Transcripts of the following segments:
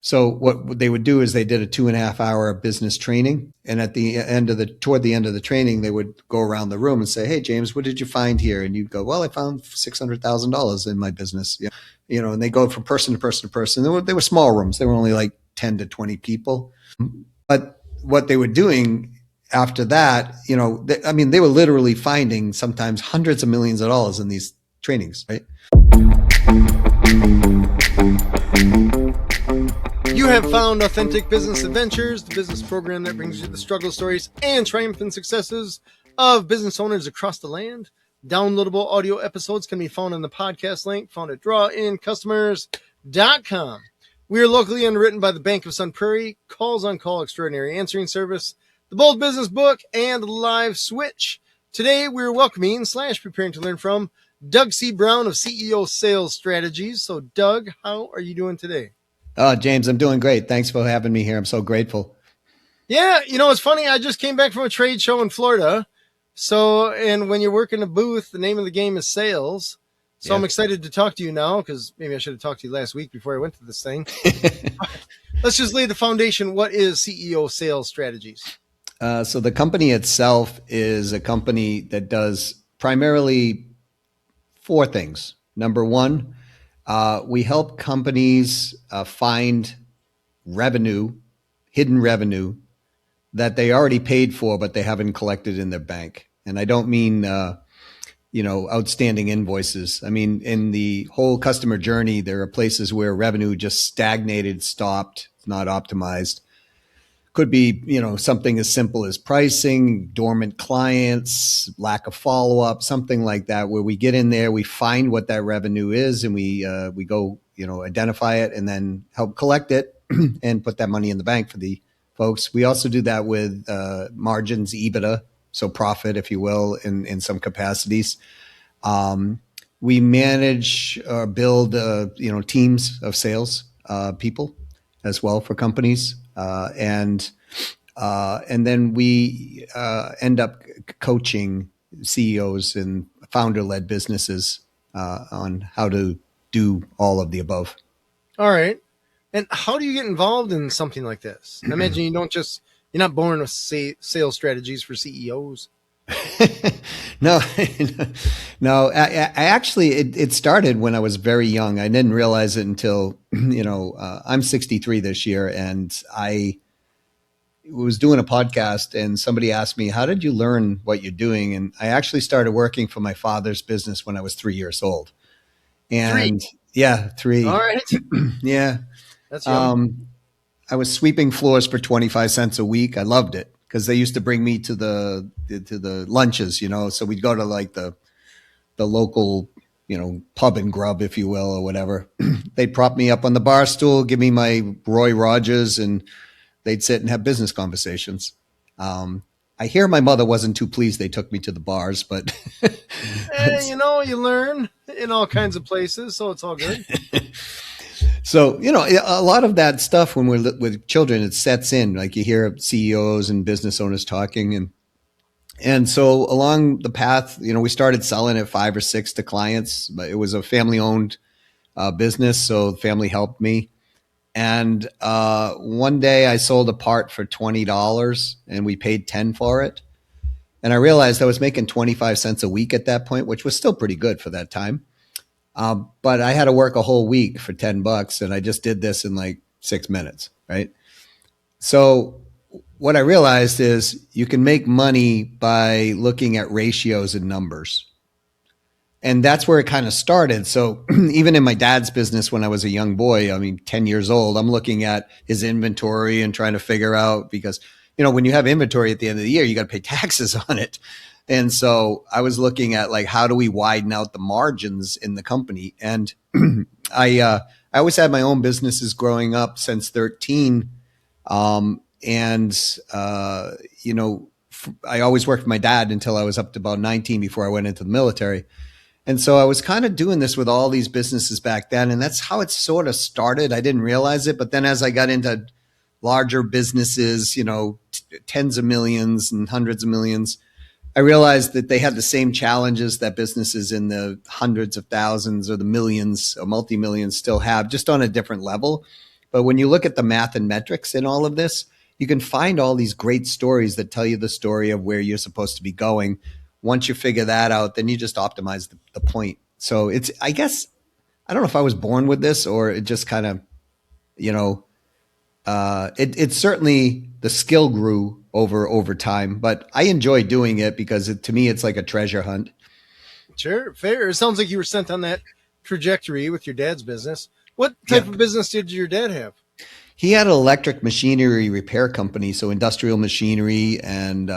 So what they would do is they did a 2.5 hour business training. And toward the end of the training, they would go around the room and say, "Hey, James, what did you find here?" And you'd go, "Well, I found $600,000 in my business." And they go from person to person to person. They were small rooms. They were only like 10 to 20 people. But what they were doing after that, they were literally finding sometimes hundreds of millions of dollars in these trainings, right? You have found Authentic Business Adventures, the business program that brings you the struggle stories and triumphant successes of business owners across the land. Downloadable audio episodes can be found on the podcast link found at drawincustomers.com. We are locally underwritten by the Bank of Sun Prairie, Calls on Call Extraordinary Answering Service, the Bold Business Book, and Live Switch. Today, we're welcoming / preparing to learn from Doug C. Brown of CEO Sales Strategies. So, Doug, how are you doing today? Oh, James, I'm doing great. Thanks for having me here. I'm so grateful. Yeah, it's funny. I just came back from a trade show in Florida. And when you work in a booth, the name of the game is sales. So yeah. I'm excited to talk to you now because maybe I should have talked to you last week before I went to this thing. Let's just lay the foundation. What is CEO Sales Strategies? So the company itself is a company that does primarily 4 things. Number one, we help companies find hidden revenue that they already paid for, but they haven't collected in their bank. And I don't mean, outstanding invoices. I mean, in the whole customer journey, there are places where revenue just stagnated, stopped, not optimized. Could be, something as simple as pricing, dormant clients, lack of follow-up, something like that, where we get in there, we find what that revenue is, and we go, identify it and then help collect it and put that money in the bank for the folks. We also do that with margins, EBITDA, so profit, if you will, in some capacities. We manage or build, teams of sales people as well for companies. And then we end up coaching CEOs and founder-led businesses on how to do all of the above. All right. And how do you get involved in something like this? I imagine you're not born with sales strategies for CEOs. No. I actually, it started when I was very young. I didn't realize it until, I'm 63 this year, and I was doing a podcast and somebody asked me, "How did you learn what you're doing?" And I actually started working for my father's business when I was 3 years old. And 3? Yeah, 3. All right. Yeah. That's young. I was sweeping floors for 25 cents a week. I loved it because they used to bring me to the lunches, so we'd go to like the local, pub and grub, if you will, or whatever. They'd prop me up on the bar stool, give me my Roy Rogers, and they'd sit and have business conversations. I hear my mother wasn't too pleased they took me to the bars, but you learn in all kinds of places, so it's all good. So, a lot of that stuff when we're with children, it sets in. Like you hear CEOs and business owners talking, and so along the path, we started selling at 5 or 6 to clients, but it was a family-owned business, so the family helped me. And one day I sold a part for $20 and we paid $10 for it. And I realized I was making 25 cents a week at that point, which was still pretty good for that time. But I had to work a whole week for $10 and I just did this in like 6 minutes, right? So what I realized is you can make money by looking at ratios and numbers. And that's where it kind of started. So even in my dad's business, when I was a young boy, 10 years old, I'm looking at his inventory and trying to figure out, because, when you have inventory at the end of the year, you got to pay taxes on it. And so I was looking at like, how do we widen out the margins in the company? And I always had my own businesses growing up since 13. I always worked with my dad until I was up to about 19 before I went into the military. And so I was kind of doing this with all these businesses back then. And that's how it sort of started. I didn't realize it. But then as I got into larger businesses, tens of millions and hundreds of millions, I realized that they had the same challenges that businesses in the hundreds of thousands or the millions or multi-millions still have, just on a different level. But when you look at the math and metrics in all of this, you can find all these great stories that tell you the story of where you're supposed to be going. Once you figure that out, then you just optimize the point. So it's, I guess, I don't know if I was born with this or it just kind of, you know, it certainly the skill grew over time, but I enjoy doing it because to me it's like a treasure hunt. Sure, fair. It sounds like you were sent on that trajectory with your dad's business. What type Yeah, of business did your dad have? he had an electric machinery repair company, so industrial machinery, and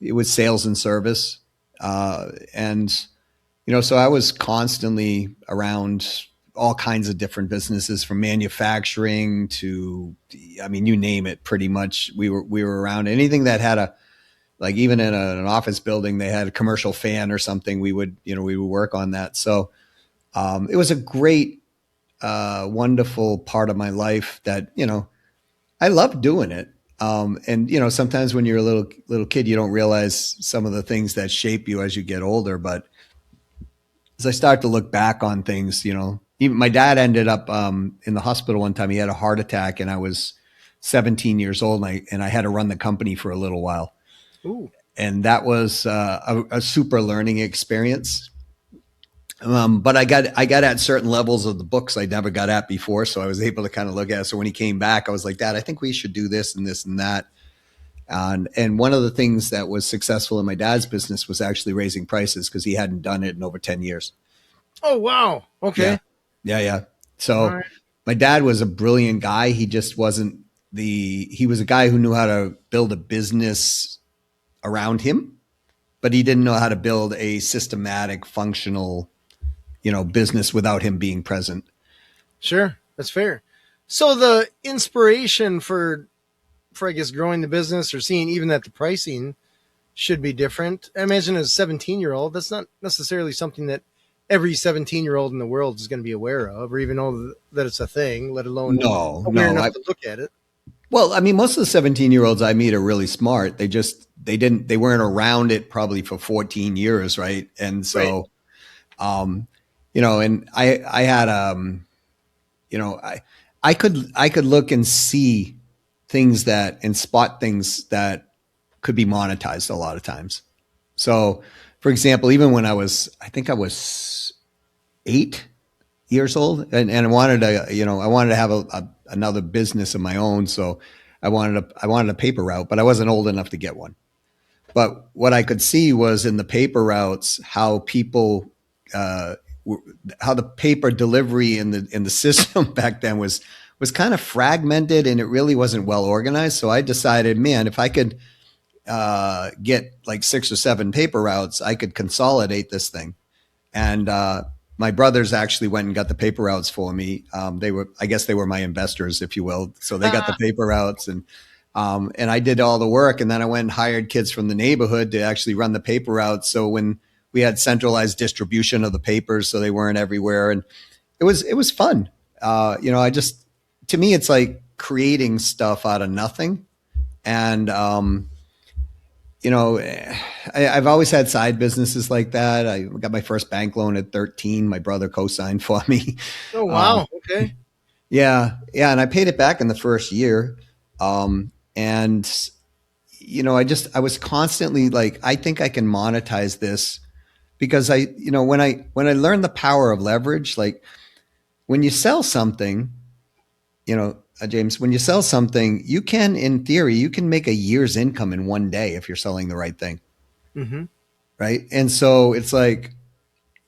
it was sales and service, and so I was constantly around all kinds of different businesses from manufacturing to, I mean, you name it, pretty much. We were around anything that had like even in an office building, they had a commercial fan or something. We would work on that. So it was a great, wonderful part of my life that, I loved doing it. And sometimes when you're a little kid, you don't realize some of the things that shape you as you get older. But as I start to look back on things, even my dad ended up in the hospital one time. He had a heart attack, and I was 17 years old, and I had to run the company for a little while. Ooh, And that was a super learning experience. But I got at certain levels of the books I never got at before, so I was able to kind of look at it. So when he came back, I was like, Dad, I think we should do this and this and that. And one of the things that was successful in my dad's business was actually raising prices because he hadn't done it in over 10 years. oh wow. Yeah. Okay. Yeah. All So right. my dad was a brilliant guy. He just wasn't he was a guy who knew how to build a business around him, but he didn't know how to build a systematic, functional, business without him being present. Sure, that's fair. So the inspiration for I guess growing the business or seeing even that the pricing should be different. I imagine as a 17-year-old, that's not necessarily something that every 17-year-old in the world is going to be aware of or even know that it's a thing, let alone No, aware no. enough to look at it. Well, I mean, most of the 17-year-olds I meet are really smart. They weren't around it probably for 14 years, right? And Right. so, um, and I had, you know, I could look and see things and spot things that could be monetized a lot of times. So, for example, even when I think I was 8 years old, and I wanted to have another business of my own. So I wanted a paper route, but I wasn't old enough to get one. But what I could see was in the paper routes how people, uh, how the paper delivery in the system back then was kind of fragmented, and it really wasn't well organized. So I decided, man, if I could get like 6 or 7 paper routes, I could consolidate this thing. And my brothers actually went and got the paper routes for me. I guess they were my investors, if you will. So they got the paper routes, and I did all the work. And then I went and hired kids from the neighborhood to actually run the paper routes. So when we had centralized distribution of the papers, so they weren't everywhere, and it was fun. To me, it's like creating stuff out of nothing, and I've always had side businesses like that. I got my first bank loan at 13. My brother co-signed for me. Oh Um, wow. Okay. yeah, yeah, and I paid it back in the first year. And I was constantly like, I think I can monetize this because when I learned the power of leverage, like when you sell something, James, when you sell something, in theory, you can make a year's income in one day if you're selling the right thing. Mm-hmm. Right. And so it's like,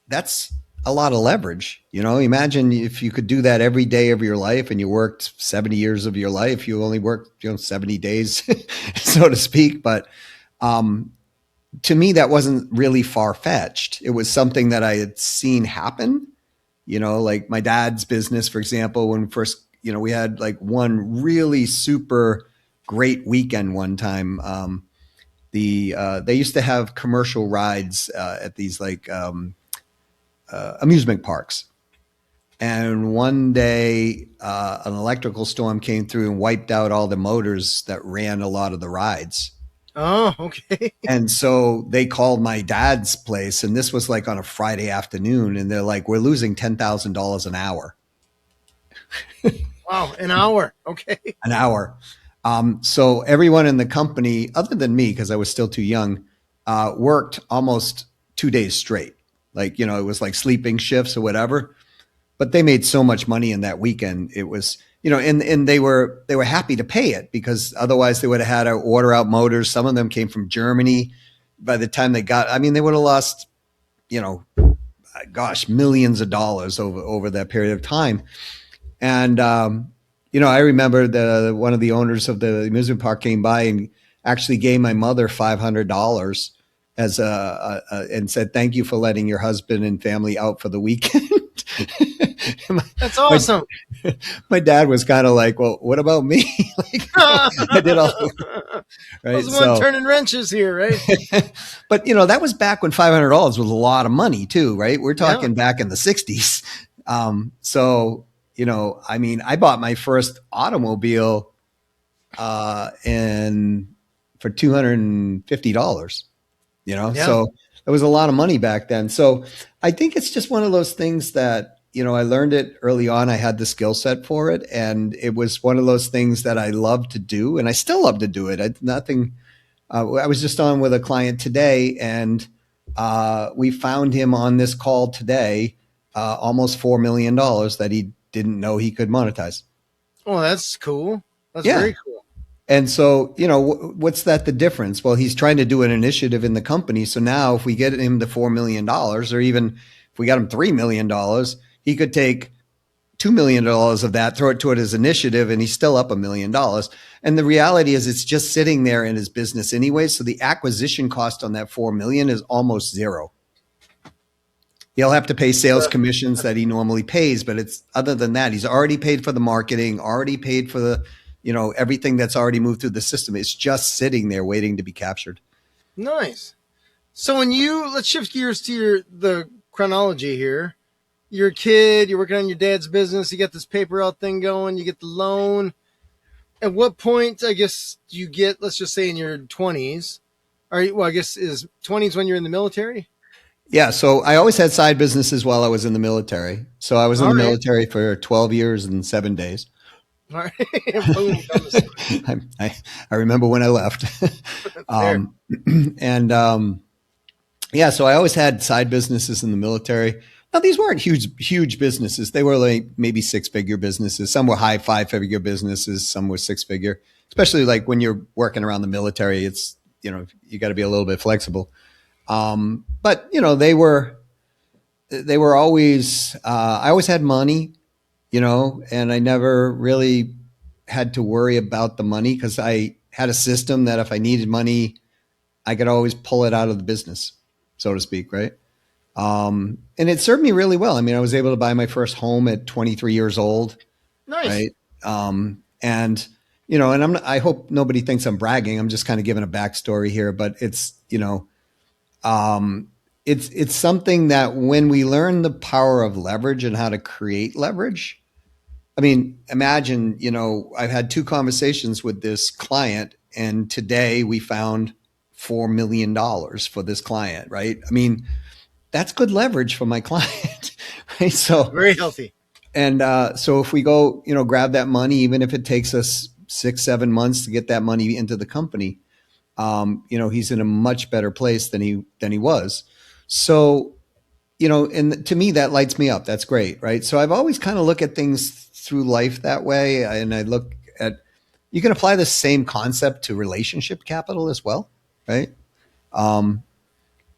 that's a lot of leverage. Imagine if you could do that every day of your life and you worked 70 years of your life, you only worked, 70 days, so to speak. But to me, that wasn't really far fetched. It was something that I had seen happen, like my dad's business, for example, when first, we had like one really super great weekend one time. They used to have commercial rides at these like amusement parks. And one day, an electrical storm came through and wiped out all the motors that ran a lot of the rides. Oh, okay. And so they called my dad's place, and this was like on a Friday afternoon, and they're like, "We're losing $10,000 an hour." Wow, an hour. Okay. an hour. So everyone in the company, other than me, because I was still too young, worked almost 2 days straight. Like, it was like sleeping shifts or whatever. But they made so much money in that weekend. It was, and they were happy to pay it because otherwise they would have had to order out motors. Some of them came from Germany. By the time they would have lost, you know, gosh, millions of dollars over that period of time. And I remember one of the owners of the amusement park came by and actually gave my mother $500 as and said, "Thank you for letting your husband and family out for the weekend." That's my, awesome. my dad was kind of like, "Well, what about me?" Like, I did all the I was right. the one So, turning wrenches here, right? but that was back when $500 was a lot of money too, right? We're Yeah. talking back in the '60s. So I bought my first automobile in for $250. Yeah. So it was a lot of money back then. So I think it's just one of those things that I learned it early on. I had the skill set for it, and it was one of those things that I love to do, and I still love to do it. I was just on with a client today, and we found him on this call today, almost $4 million that he didn't know he could monetize. Oh, that's cool. That's Yeah. very cool. And so, what's that the difference? Well, he's trying to do an initiative in the company. So now if we get him the $4 million, or even if we got him $3 million, he could take $2 million of that, throw it toward his initiative, and he's still up $1 million. And the reality is it's just sitting there in his business anyway. So the acquisition cost on that 4 million is almost zero. He'll have to pay sales commissions that he normally pays, but it's other than that, he's already paid for the marketing, already paid for the, everything that's already moved through the system. It's just sitting there waiting to be captured. Nice. So let's shift gears to the chronology here. You're a kid, you're working on your dad's business, you get this paper route thing going, you get the loan. At what point, I guess, do you get, let's just say in your 20s, I guess is 20s when you're in the military? Yeah. So I always had side businesses while I was in the military. So I was in All the right. military for 12 years and 7 days. All right. Boom, comes I remember when I left. there. um, and yeah, so I always had side businesses in the military. Now these weren't huge businesses. They were like maybe 6-figure businesses. Some were high 5-figure businesses. Some were 6-figure. Especially like when you're working around the military, it's you got to be a little bit flexible. But they were always. I always had money, and I never really had to worry about the money because I had a system that if I needed money, I could always pull it out of the business, so to speak, right? And it served me really well. I mean, I was able to buy my first home at 23 years old, Nice. right? And and I hope nobody thinks I'm bragging. I'm just kind of giving a backstory here, but it's something that when we learn the power of leverage and how to create leverage. I mean, imagine, I've had 2 conversations with this client, and today we found $4 million for this client, right? I mean, that's good leverage for my client, right? So, Very healthy. and so if we go, grab that money, even if it takes us 6-7 months to get that money into the company, he's in a much better place than he was. So, and to me that lights me up. That's great, right? So I've always kind of look at things through life that way, and I look at you can apply the same concept to relationship capital as well, right?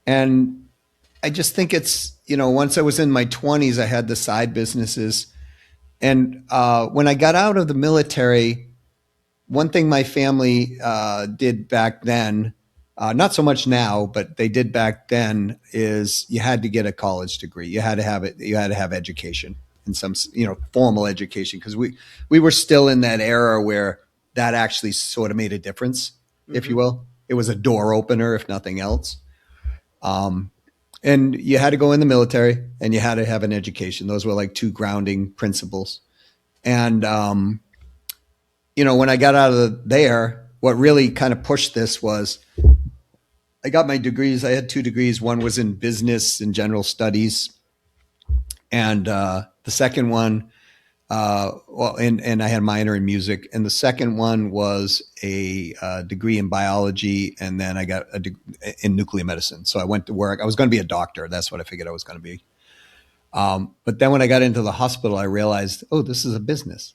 And I just think it's once I was in my 20s, I had the side businesses, and when I got out of the military, one thing my family did back then, not so much now, but they did back then, is you had to get a college degree. You had to have it. You had to have education and some, formal education, because we were still in that era where that actually sort of made a difference, if you will. It was a door opener, if nothing else. And you had to go in the military, and you had to have an education. Those were like 2 grounding principles. And when I got out of there, what really kind of pushed this was I got my degrees. I had 2 degrees. One was in business and general studies, and the second one well, and I had a minor in music, and the second one was a degree in biology, and then I got in nuclear medicine. So I went to work. I was going to be a doctor. That's what I figured I was going to be. But then when I got into the hospital, I realized, oh, this is a business.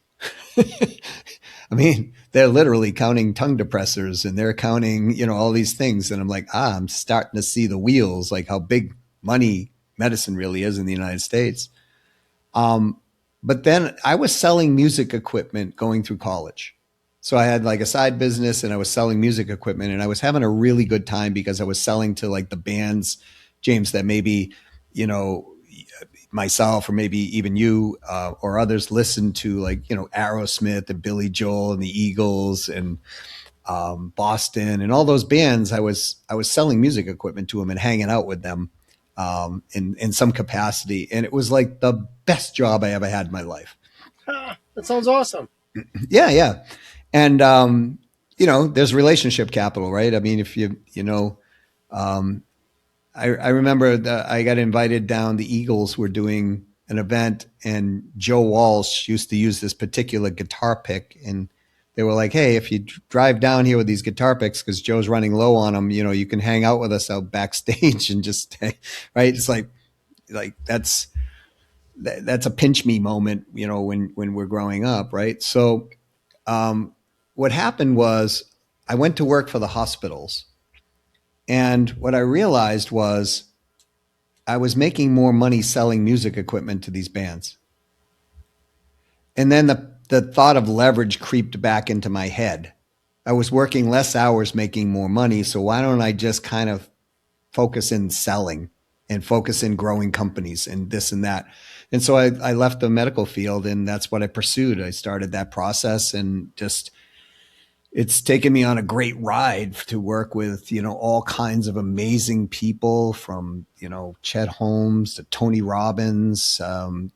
I mean, they're literally counting tongue depressors and they're counting, all these things. And I'm like, I'm starting to see the wheels, like how big money medicine really is in the United States. Um, but then I was selling music equipment going through college. So I had like a side business and I was selling music equipment and I was having a really good time because I was selling to like the bands, James, that maybe, you know, myself or maybe even you or others listen to, like, Aerosmith and Billy Joel and the Eagles and Boston and all those bands. I was selling music equipment to them and hanging out with them in some capacity, and it was like the best job I ever had in my life. That sounds awesome. Yeah, yeah, and there's relationship capital, right? I mean, if um, I remember that I got invited down. The Eagles were doing an event, and Joe Walsh used to use this particular guitar pick. And they were like, "Hey, if you drive down here with these guitar picks, because Joe's running low on them, you can hang out with us out backstage and just stay." Right? It's like that's a pinch me moment, when we're growing up, right? So, what happened was I went to work for the hospitals, and what I realized was I was making more money selling music equipment to these bands. And then the thought of leverage creeped back into my head. I was working less hours, making more money. So why don't I just kind of focus in selling and focus in growing companies and this and that? And so I left the medical field and that's what I pursued. I started that process and just it's taken me on a great ride to work with, all kinds of amazing people from, Chet Holmes to Tony Robbins, to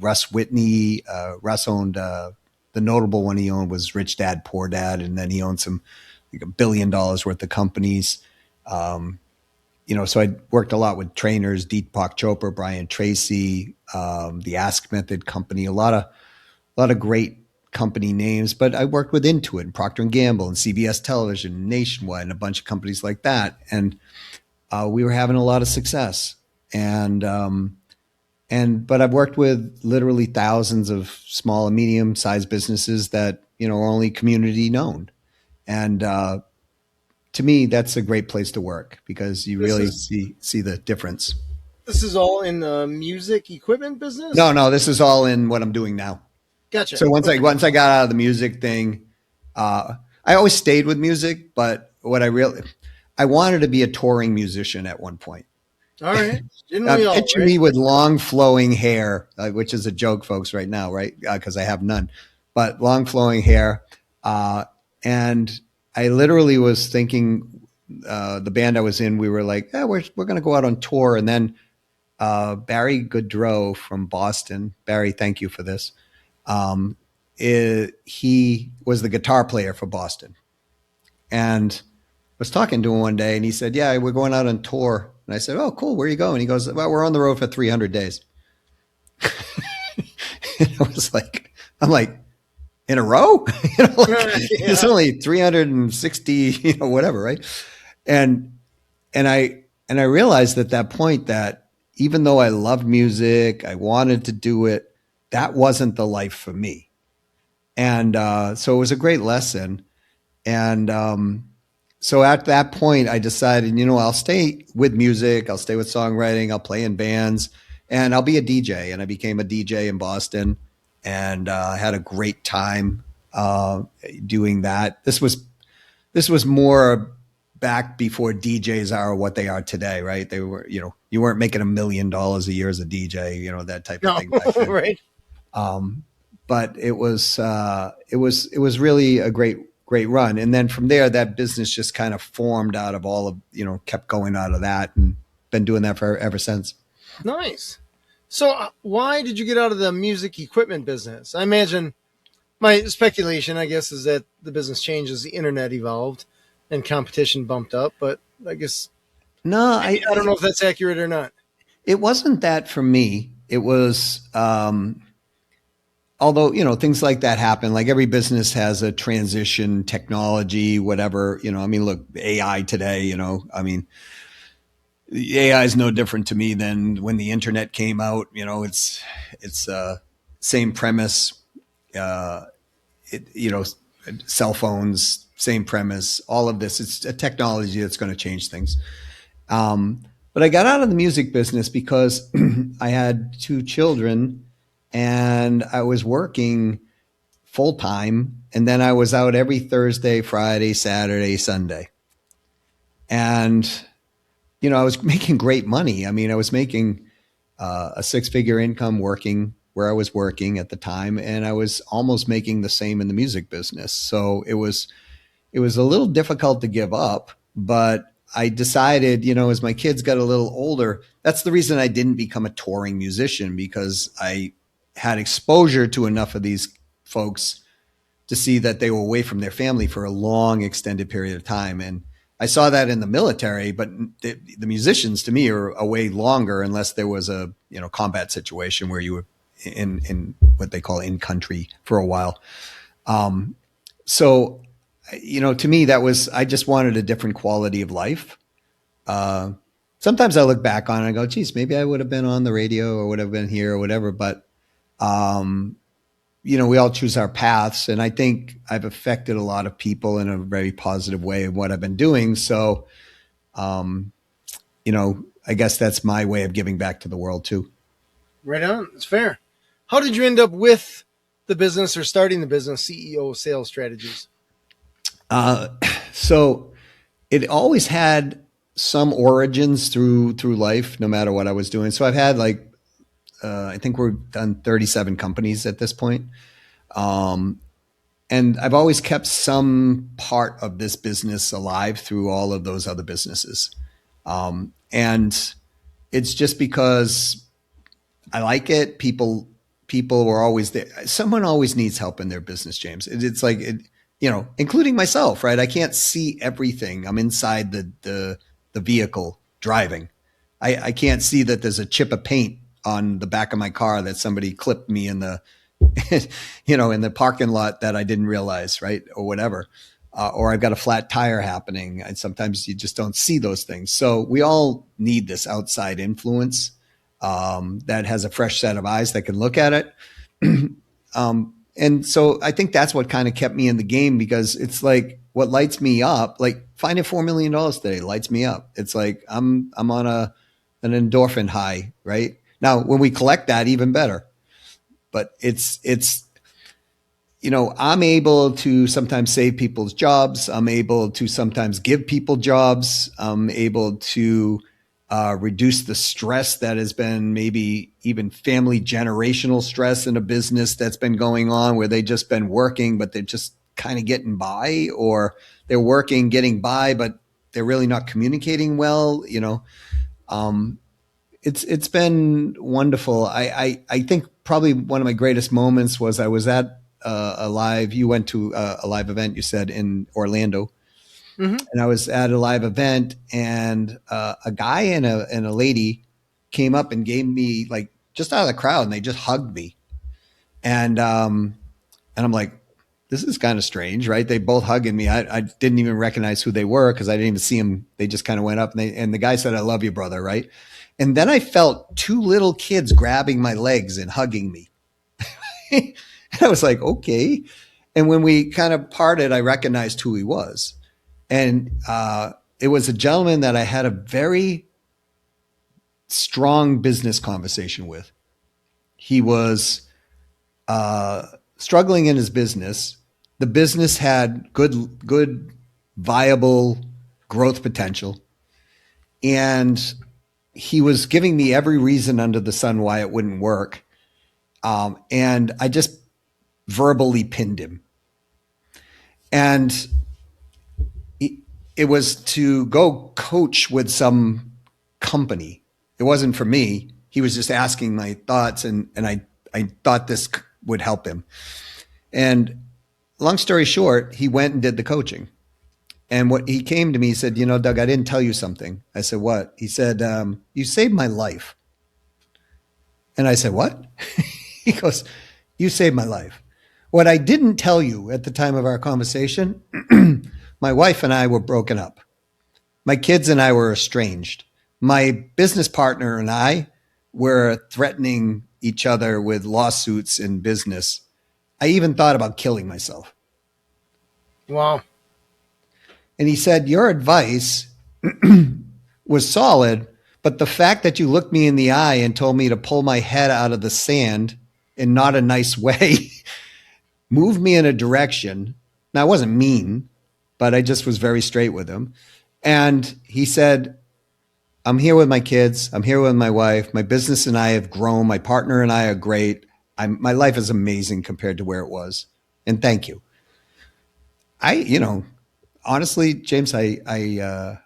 Russ Whitney. Russ owned, the notable one he owned was Rich Dad, Poor Dad. And then he owned some, like $1 billion worth of companies. So I worked a lot with trainers, Deepak Chopra, Brian Tracy, the Ask Method company, a lot of great company names, but I worked with Intuit and Procter and Gamble and CBS Television, Nationwide, and a bunch of companies like that. And we were having a lot of success. But I've worked with literally thousands of small and medium sized businesses that, are only community known. And to me, that's a great place to work because you This really is see the difference. this is all in the music equipment No, business. no, this is all in what I'm doing now. Gotcha. So once I Okay. once I got out of the music thing, I always stayed with music, but I wanted to be a touring musician at one point. All right. Didn't we all? Picture Right. me with long flowing hair, which is a joke, folks, right now, right? Because I have none, but long flowing hair, and I literally was thinking. The band I was in, we were like, we're going to go out on tour, and then Barry Goodrow from Boston. Barry, thank you for this. He was the guitar player for Boston. And I was talking to him one day and he said, "Yeah, we're going out on tour." And I said, "Oh, cool. Where are you going?" He goes, "Well, we're on the road for 300 days." And I'm like, in a row? It's Yeah. only 360, whatever, right? And, and I realized at that point that even though I loved music, I wanted to do it, that wasn't the life for me. And so it was a great lesson. And so at that point, I decided, I'll stay with music, I'll stay with songwriting, I'll play in bands, and I'll be a DJ. And I became a DJ in Boston, and had a great time doing that. This was more back before DJs are what they are today, right? They were, you weren't making $1 million a year as a DJ, that type of No. thing back then. Right. Um, but it was really a great run. And then from there, that business just kind of formed out of all of, kept going out of that and been doing that for ever since. Nice. So, why did you get out of the music equipment business? I imagine my speculation, I guess, is that the business changed as the internet evolved and competition bumped up. But I guess No, maybe, I don't know if that's accurate or not. it wasn't that for me. it was, although, things like that happen, like every business has a transition, technology, whatever, I mean, look, AI today, I mean, AI is no different to me than when the internet came out. It's same premise. Uh, it, you know, Cell phones, same premise. All of this, it's a technology that's going to change things. But I got out of the music business because I had two children, and I was working full time, and then I was out every Thursday, Friday, Saturday, Sunday, and I was making great money. I mean, I was making a six-figure income working where I was working at the time, and I was almost making the same in the music business. So it was a little difficult to give up, but I decided, as my kids got a little older, that's the reason I didn't become a touring musician, because I had exposure to enough of these folks to see that they were away from their family for a long extended period of time. And I saw that in the military, but the musicians to me are away longer unless there was a combat situation where you were in what they call in country for a while. So to me, that was, I just wanted a different quality of life. Uh, Sometimes I look back on it and I go, geez, maybe I would have been on the radio or would have been here or whatever. But, um, we all choose our paths. And I think I've affected a lot of people in a very positive way in what I've been doing. So, um, I guess that's my way of giving back to the world too. Right on. It's fair. How did you end up with the business or starting the business, CEO Sales Strategies? Uh, so it always had some origins through life, no matter what I was doing. So I've had like, I think we're done 37 companies at this point. Um, and I've always kept some part of this business alive through all of those other businesses. And it's just because I like it. People were always there. Someone always needs help in their business, James. It's like including myself, right? I can't see everything. I'm inside the vehicle driving. I can't see that there's a chip of paint on the back of my car that somebody clipped me in the in the parking lot that I didn't realize, right? Or whatever. Or I've got a flat tire happening. And sometimes you just don't see those things. So we all need this outside influence that has a fresh set of eyes that can look at it. And so I think that's what kind of kept me in the game, because it's like what lights me up, like finding $4 million today lights me up. It's like I'm on an endorphin high, right? Now, when we collect that, even better. But it's I'm able to sometimes save people's jobs. I'm able to sometimes give people jobs. I'm able to reduce the stress that has been maybe even family generational stress in a business that's been going on, where they've just been working, but they're just kind of getting by, or they're working, getting by, but they're really not communicating well. It's been wonderful. I think probably one of my greatest moments was I was at a live. You went to a live event, you said, in Orlando, Mm-hmm. and I was at a live event, and a guy and a lady came up and gave me, like, just out of the crowd, and they just hugged me, and I'm like, this is kind of strange, right? They both hugging me. I didn't even recognize who they were because I didn't even see them. They just kind of went up, and the guy said, "I love you, brother," right? And then I felt two little kids grabbing my legs and hugging me. And I was like, okay. And when we kind of parted, I recognized who he was. And it was a gentleman that I had a very strong business conversation with. He was struggling in his business. The business had good, viable growth potential. And he was giving me every reason under the sun why it wouldn't work. And I just verbally pinned him. And it was to go coach with some company. It wasn't for me. He was just asking my thoughts, and I thought this would help him. And long story short, he went and did the coaching. And what he came to me, he said, Doug, I didn't tell you something. I said, what? He said, you saved my life. And I said, what? He goes, you saved my life. What I didn't tell you at the time of our conversation, my wife and I were broken up. My kids and I were estranged. My business partner and I were threatening each other with lawsuits in business. I even thought about killing myself. Wow. And he said, your advice was solid, but the fact that you looked me in the eye and told me to pull my head out of the sand in not a nice way moved me in a direction. Now, I wasn't mean, but I just was very straight with him. And he said, I'm here with my kids. I'm here with my wife. My business and I have grown. My partner and I are great. My life is amazing compared to where it was. And thank you. Honestly, James, I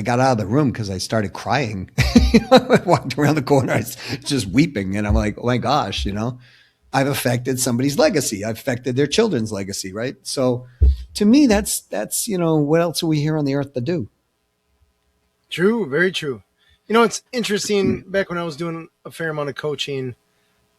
got out of the room because I started crying. I walked around the corner, I was just weeping. And I'm like, oh my gosh, I've affected somebody's legacy. I've affected their children's legacy, right? So to me, that's what else are we here on the earth to do? True, very true. It's interesting. Back when I was doing a fair amount of coaching,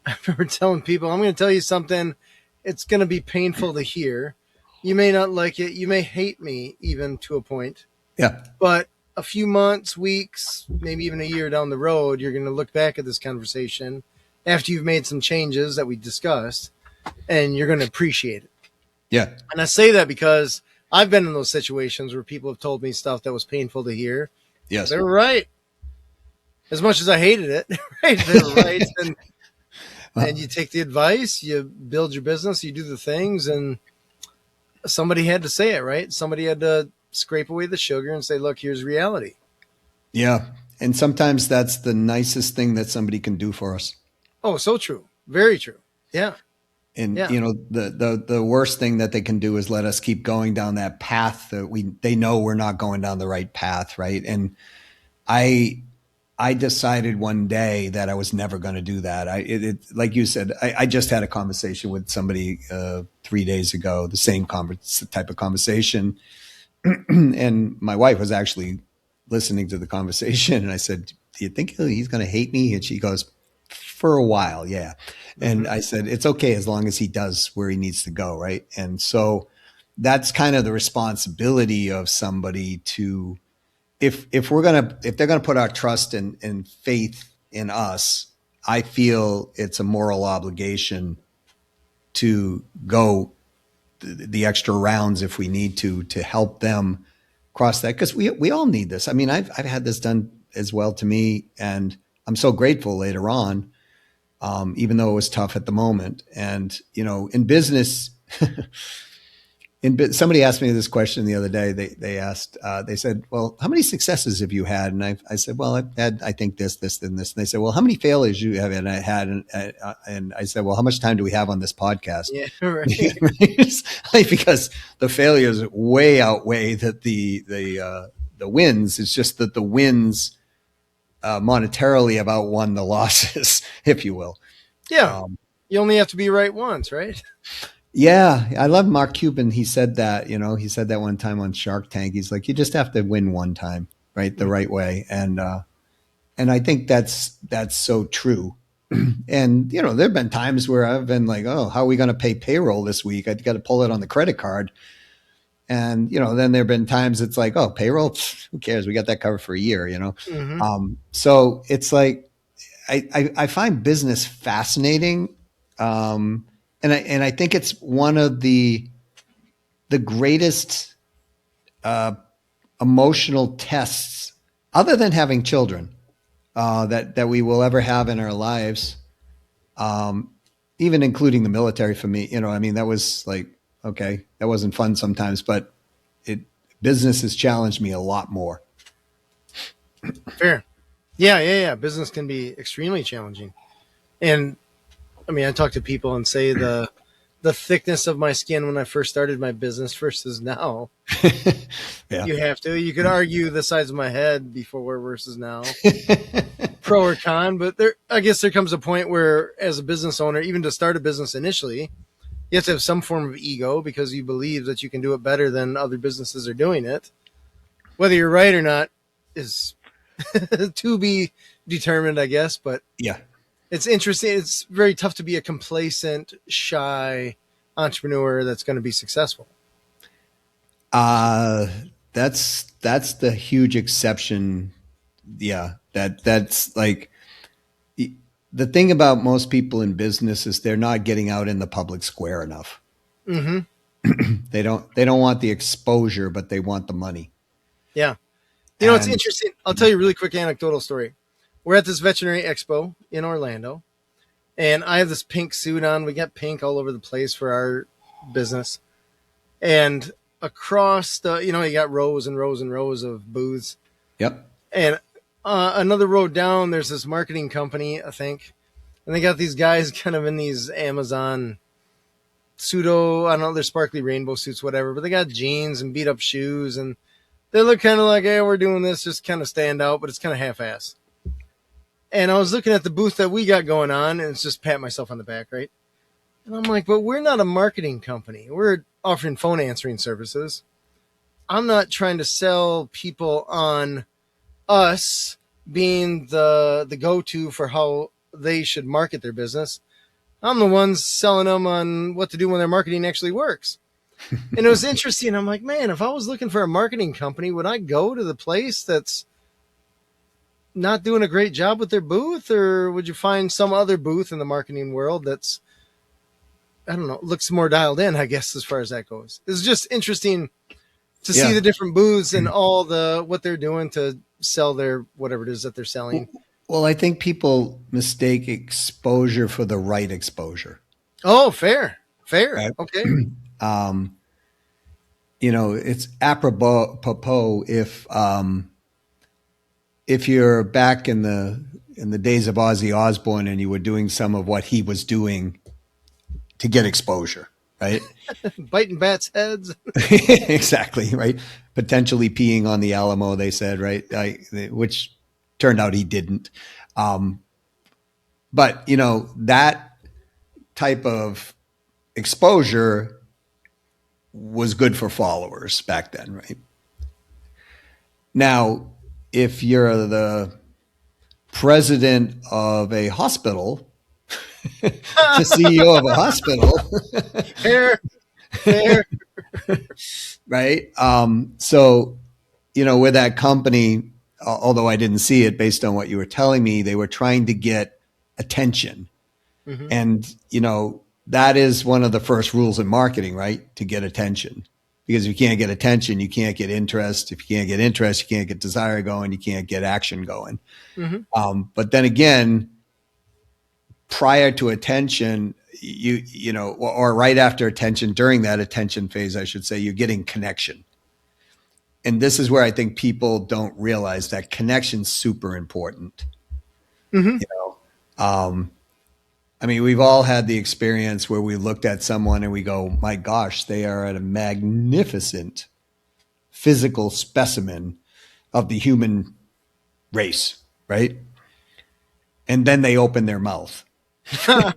I remember telling people, I'm going to tell you something. It's going to be painful to hear. You may not like it. You may hate me even to a point. Yeah. But a few months, weeks, maybe even a year down the road, you're going to look back at this conversation after you've made some changes that we discussed, and you're going to appreciate it. Yeah. And I say that because I've been in those situations where people have told me stuff that was painful to hear. Yes. They were right. As much as I hated it, right? They were right. And you take the advice, you build your business, you do the things, and somebody had to say it, right? Somebody had to scrape away the sugar and say, look, here's reality. Yeah. And sometimes that's the nicest thing that somebody can do for us. Oh, so true. Very true. Yeah. And the worst thing that they can do is let us keep going down that path that they know we're not going down the right path, right? And I decided one day that I was never going to do that. Like you said, I just had a conversation with somebody 3 days ago, the same type of conversation, and my wife was actually listening to the conversation, and I said, "Do you think he's going to hate me?" And she goes, "For a while, yeah." And I said, "It's okay as long as he does where he needs to go, right?" And so that's kind of the responsibility of somebody to, if they're gonna put our trust and faith in us, I feel it's a moral obligation to go the extra rounds if we need to help them cross that, because we all need this. I mean, I've had this done as well to me, and I'm so grateful later on, even though it was tough at the moment. And in business, somebody asked me this question the other day. They asked, they said, well, how many successes have you had? And I said, well, I've had, I think this, and this. And they said, well, how many failures you have had? And I said, well, how much time do we have on this podcast? Yeah, right. Because the failures way outweigh the wins. It's just that the wins monetarily have outwon the losses, if you will. Yeah. You only have to be right once, right? Yeah, I love Mark Cuban. He said that, he said that one time on Shark Tank. He's like, you just have to win one time, right? The right way. And I think that's so true. And, there've been times where I've been like, oh, how are we going to pay payroll this week? I've got to pull it on the credit card. And, then there've been times it's like, oh, payroll, who cares? We got that covered for a year, So it's like, I find business fascinating. And I think it's one of the greatest emotional tests, other than having children, that we will ever have in our lives. Even including the military for me, that was like, okay, that wasn't fun sometimes, but business has challenged me a lot more. Fair. Yeah. Business can be extremely challenging. And I mean, I talk to people and say the thickness of my skin when I first started my business versus now. Yeah. You could argue the size of my head before versus now, pro or con, but I guess there comes a point where as a business owner, even to start a business initially, you have to have some form of ego because you believe that you can do it better than other businesses are doing it. Whether you're right or not is to be determined, I guess, but yeah. It's interesting. It's very tough to be a complacent, shy entrepreneur that's going to be successful. Uh that's the huge exception. Yeah, that's like the thing about most people in business is they're not getting out in the public square enough. Mm-hmm. They don't want the exposure, but they want the money. Yeah. You know, it's And interesting. I'll tell you a really quick anecdotal story. We're at this veterinary expo in Orlando, and I have this pink suit on. We got pink all over the place for our business. And across the, you got rows and rows and rows of booths. yep, And another row down, there's this marketing company, I think. And they got these guys kind of in these Amazon pseudo, I don't know, they're sparkly rainbow suits, whatever, but they got jeans and beat up shoes. And they look kind of like, hey, we're doing this, just kind of stand out, but it's kind of half ass. And I was looking at the booth that we got going on, and it's just pat myself on the back, right? And I'm like, but we're not a marketing company. We're offering phone answering services. I'm not trying to sell people on us being the go-to for how they should market their business. I'm the ones selling them on what to do when their marketing actually works. And it was interesting. I'm like, man, if I was looking for a marketing company, would I go to the place that's not doing a great job with their booth, or would you find some other booth in the marketing world that's, I don't know, looks more dialed in, I guess, as far as that goes? It's just interesting to see yeah. the different booths and all the what they're doing to sell their whatever it is that they're selling. Well, I think people mistake exposure for the right exposure. Oh, fair, fair. Right? Okay. Um, it's apropos if you're back in the days of Ozzy Osbourne and you were doing some of what he was doing to get exposure, right? Biting bats' heads. Exactly, right. Potentially peeing on the Alamo, they said, right? Which turned out he didn't. Um, but that type of exposure was good for followers back then, right? Now, if you're the president of a hospital, the CEO of a hospital, Fair, fair. right? So, with that company, although I didn't see it based on what you were telling me, they were trying to get attention. Mm-hmm. And, that is one of the first rules in marketing, right? To get attention. Because if you can't get attention, you can't get interest. If you can't get interest, you can't get desire going. You can't get action going. Mm-hmm. But then again, prior to attention, or right after attention, during that attention phase, I should say, you're getting connection. And this is where I think people don't realize that connection's super important. Mm-hmm. I mean, we've all had the experience where we looked at someone and we go, my gosh, they are a magnificent physical specimen of the human race, right? And then they open their mouth. And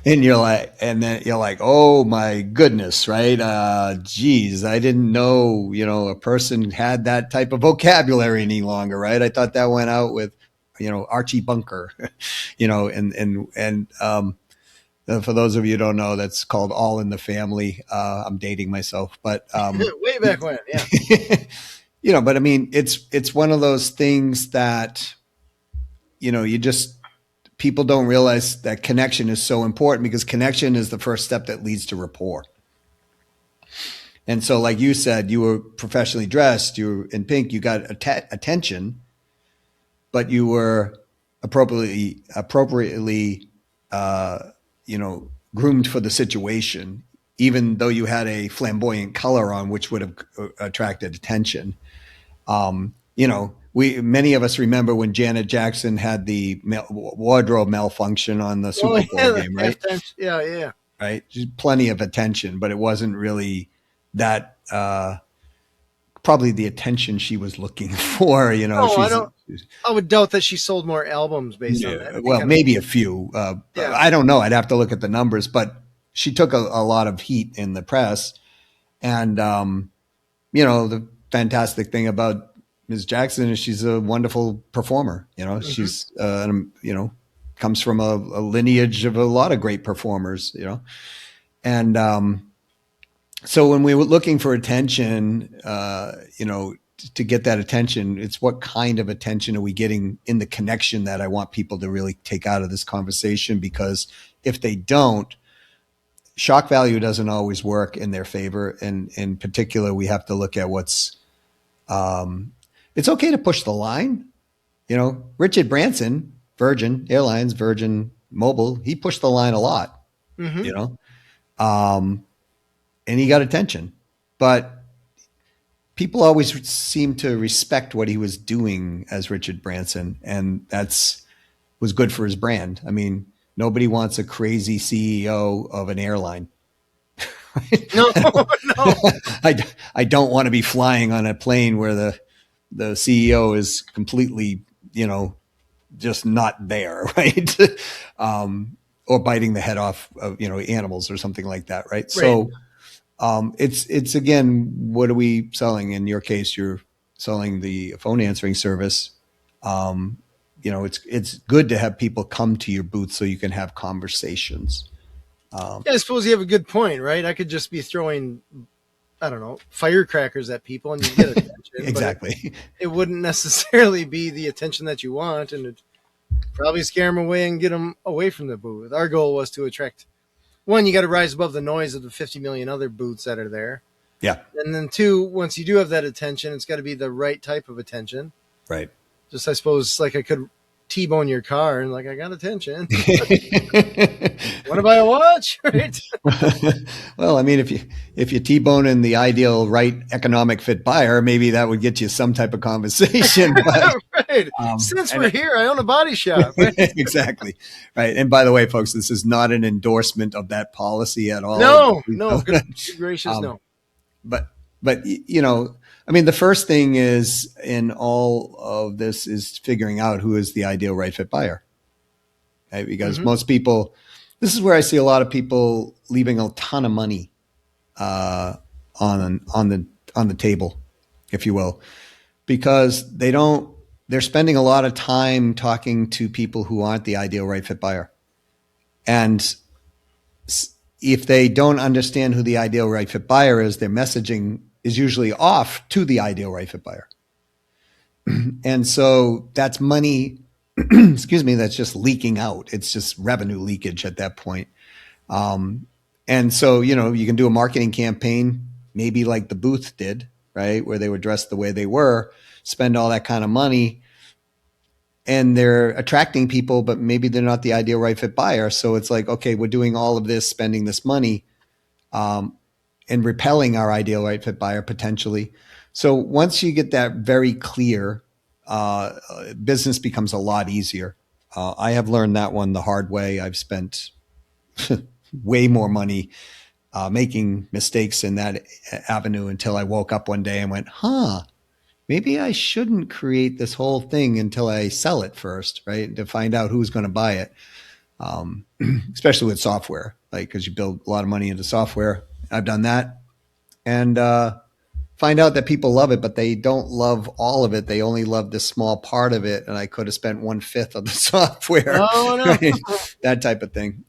then you're like, oh my goodness, right? Geez, I didn't know, a person had that type of vocabulary any longer, right? I thought that went out with, Archie Bunker, for those of you who don't know, that's called All in the Family. I'm dating myself, but Way back when, yeah. but I mean, it's one of those things that, you just people don't realize that connection is so important because connection is the first step that leads to rapport. And so, like you said, you were professionally dressed, you were in pink, you got attention, but you were appropriately, groomed for the situation, even though you had a flamboyant color on, which would have attracted attention. Many of us remember when Janet Jackson had the wardrobe malfunction on the Super Bowl game, right? Yeah. Right, just plenty of attention, but it wasn't really that. Probably the attention she was looking for. I would doubt that she sold more albums based on that. Well, maybe a few. Yeah. I don't know. I'd have to look at the numbers, but she took a lot of heat in the press. And, the fantastic thing about Ms. Jackson, she's a wonderful performer. Hmm. She's comes from a lineage of a lot of great performers. And so when we were looking for attention, to get that attention, it's what kind of attention are we getting in the connection that I want people to really take out of this conversation? Because if they don't, shock value doesn't always work in their favor. And in particular, we have to look at it's okay to push the line. Richard Branson, Virgin Airlines, Virgin Mobile, he pushed the line a lot, Hmm. you know, um, and he got attention. But people always seem to respect what he was doing as Richard Branson, and that's was good for his brand. I mean, nobody wants a crazy CEO of an airline. No, no. I don't want to be flying on a plane where the CEO is completely, just not there, right? Or biting the head off of animals or something like that, right? Right. So it's again, what are we selling? In your case, you're selling the phone answering service. Um, it's good to have people come to your booth so you can have conversations. Um, Yeah, I suppose you have a good point, right? I could just be throwing, I don't know, firecrackers at people and you get attention, but exactly. it wouldn't necessarily be the attention that you want, and it'd probably scare them away and get them away from the booth. Our goal was to attract one, you got to rise above the noise of the 50 million other booths that are there. Yeah. And then two, once you do have that attention, it's got to be the right type of attention. Right. Just, I suppose, like I could T-bone your car and like, I got attention. Want to buy a watch? Right. Well, I mean, if you T-bone in the ideal right economic fit buyer, maybe that would get you some type of conversation. But Right. Since and we're here, I own a body shop. Right? exactly right. And by the way, folks, this is not an endorsement of that policy at all. No, no, good gracious, um, no. but I mean, the first thing is in all of this is figuring out who is the ideal right fit buyer, right? Because Hmm. most people, this is where I see a lot of people leaving a ton of money uh, on the table, if you will, because they're spending a lot of time talking to people who aren't the ideal right fit buyer, and if they don't understand who the ideal right fit buyer is, their messaging is usually off to the ideal right fit buyer. And so that's money, excuse me, that's just leaking out. It's just revenue leakage at that point. Um, and so, you can do a marketing campaign, maybe like the booth did, right? Where they were dressed the way they were, spend all that kind of money, and they're attracting people, but maybe they're not the ideal right fit buyer. So it's like, okay, we're doing all of this, spending this money, um, and repelling our ideal right fit buyer potentially. So once you get that very clear, business becomes a lot easier. I have learned that one the hard way. I've spent way more money making mistakes in that avenue until I woke up one day and went, maybe I shouldn't create this whole thing until I sell it first, right? To find out who's going to buy it, um, especially with software, like because you build a lot of money into software. I've done that, and find out that people love it, but they don't love all of it. They only love this small part of it, and I could have spent 1/5 of the software, Oh right? no. That type of thing.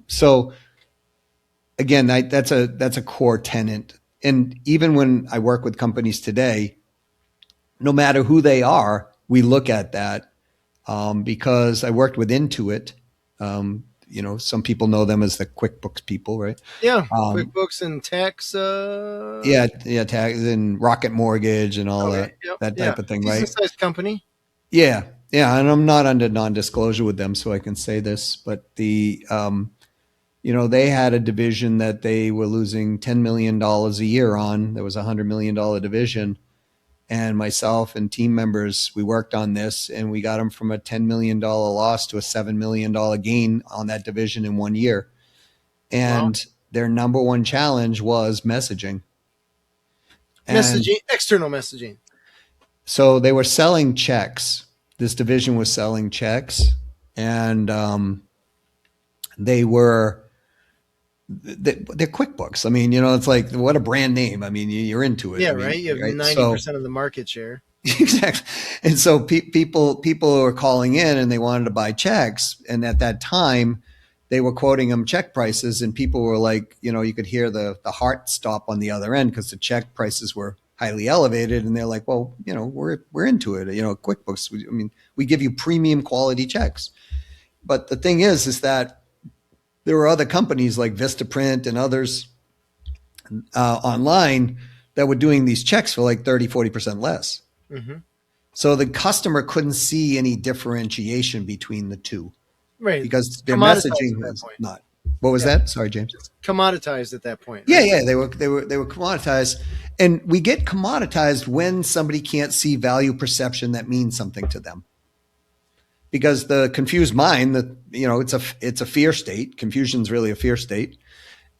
So again, that's a core tenet. And even when I work with companies today, no matter who they are, we look at that because I worked with Intuit. Some people know them as the QuickBooks people, right? Yeah, Um, QuickBooks and tax. yeah, tax and Rocket Mortgage and all Okay. Yep. that Yeah. type of thing, Decent right? sized company. Yeah, yeah, and I'm not under non-disclosure with them, so I can say this. But they had a division that they were losing $10 million a year on. There was $100 million division, and myself and team members, we worked on this, and we got them from a $10 million loss to a $7 million gain on that division in 1 year. Wow. And their number one challenge was messaging. And Messaging, external messaging. so they were selling checks. This division was selling checks, and they were they're QuickBooks. I mean, it's like what a brand name. I mean, you're into it. Yeah, I mean, right. You have right? ninety So percent of the market share. Exactly. And so people were calling in and they wanted to buy checks. And at that time, they were quoting them check prices, and people were like, you could hear the heart stop on the other end because the check prices were highly elevated. And they're like, well, we're into it. QuickBooks. We give you premium quality checks. But the thing is that there were other companies like Vistaprint and others online that were doing these checks for like 30-40% less. Mm-hmm. So the customer couldn't see any differentiation between the two Right. because It's their commoditized messaging at that was point. not. What was Yeah. that? Sorry, James. It's commoditized at that point, Yeah, right? yeah, they were commoditized, and we get commoditized when somebody can't see value perception that means something to them. Because the confused mind, it's a fear state. Confusion's really a fear state.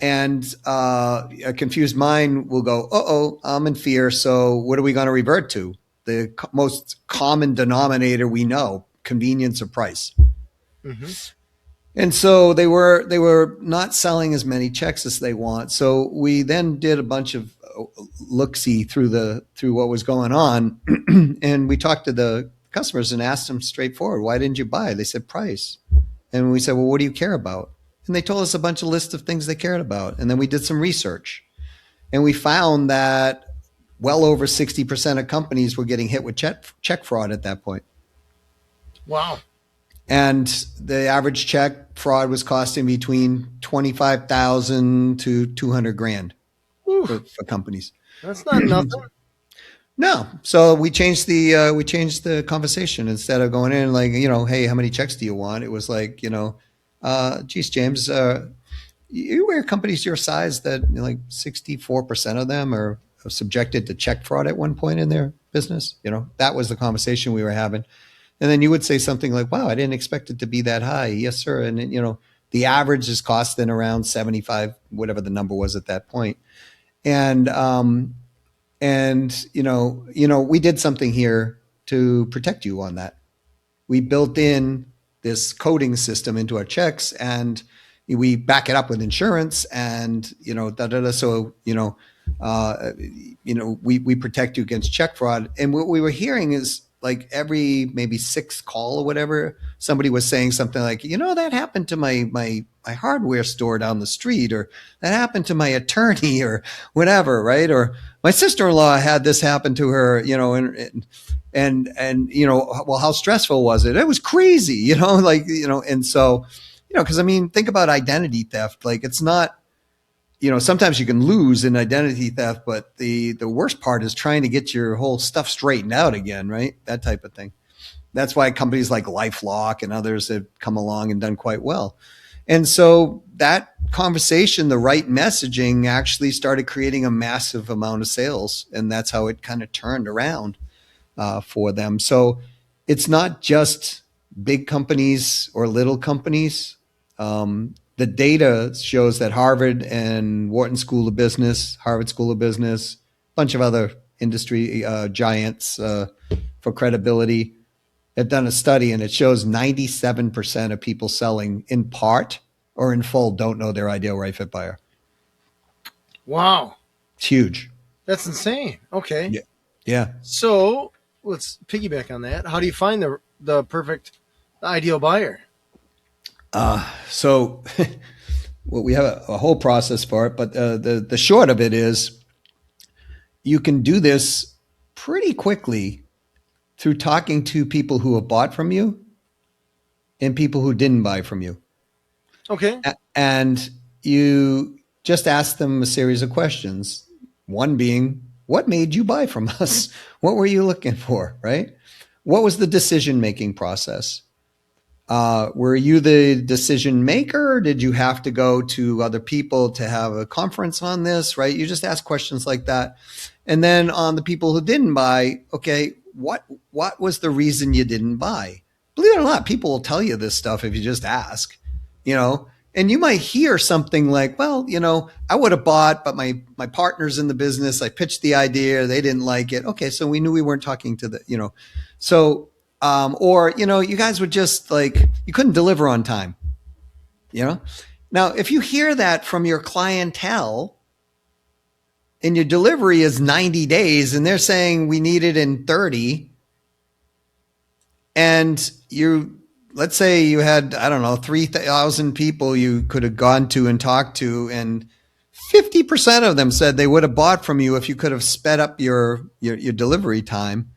And a confused mind will go, I'm in fear. So what are we going to revert to? The most common denominator we know, convenience or price. Mm-hmm. And so they were not selling as many checks as they want. So we then did a bunch of look-see through what was going on, and we talked to the customers and asked them straightforward, why didn't you buy? They said price. And we said, well, what do you care about? And they told us a bunch of lists of things they cared about. And then we did some research. And we found that well over 60% of companies were getting hit with check fraud at that point. Wow. And the average check fraud was costing between 25,000 to 200 grand for companies. That's not nothing. No, so we changed the conversation. Instead of going in like, hey, how many checks do you want? It was like, geez, James, you aware companies your size that like 64% of them are subjected to check fraud at one point in their business? That was the conversation we were having. And then you would say something like, wow, I didn't expect it to be that high. Yes, sir. And the average is costing around 75, whatever the number was at that point. And we did something here to protect you on that. We built in this coding system into our checks, and we back it up with insurance, and So we protect you against check fraud. And what we were hearing is like every maybe sixth call or whatever, somebody was saying something like, that happened to my hardware store down the street, or that happened to my attorney, or whatever, right? Or my sister-in-law had this happen to her, and well, how stressful was it? It was crazy, and so, because think about identity theft. Like, it's not, sometimes you can lose in identity theft, but the worst part is trying to get your whole stuff straightened out again, right? That type of thing. That's why companies like LifeLock and others have come along and done quite well. And so that conversation, the right messaging, actually started creating a massive amount of sales, and that's how it kind of turned around for them. So it's not just big companies or little companies. The data shows that Harvard and Wharton School of Business, Harvard School of Business, a bunch of other industry giants for credibility have done a study, and it shows 97% of people selling in part or in full don't know their ideal right fit buyer. Wow. It's huge. That's insane. Okay. Yeah. So let's piggyback on that. How do you find the ideal buyer? So well, we have a whole process for it, but the short of it is you can do this pretty quickly through talking to people who have bought from you and people who didn't buy from you. Okay. And you just ask them a series of questions. One being, what made you buy from us? What were you looking for, right? What was the decision-making process? Were you the decision maker? Or did you have to go to other people to have a conference on this, right? You just ask questions like that. And then on the people who didn't buy, okay, what was the reason you didn't buy? Believe it or not, people will tell you this stuff if you just ask, and you might hear something like, well, I would have bought, but my partner's in the business. I pitched the idea. They didn't like it. Okay. So we knew we weren't talking to so, or, you guys would just like, you couldn't deliver on time, Now, if you hear that from your clientele, and your delivery is 90 days and they're saying we need it in 30, and let's say you had, I don't know, 3,000 people you could have gone to and talked to, and 50% of them said they would have bought from you if you could have sped up your delivery time.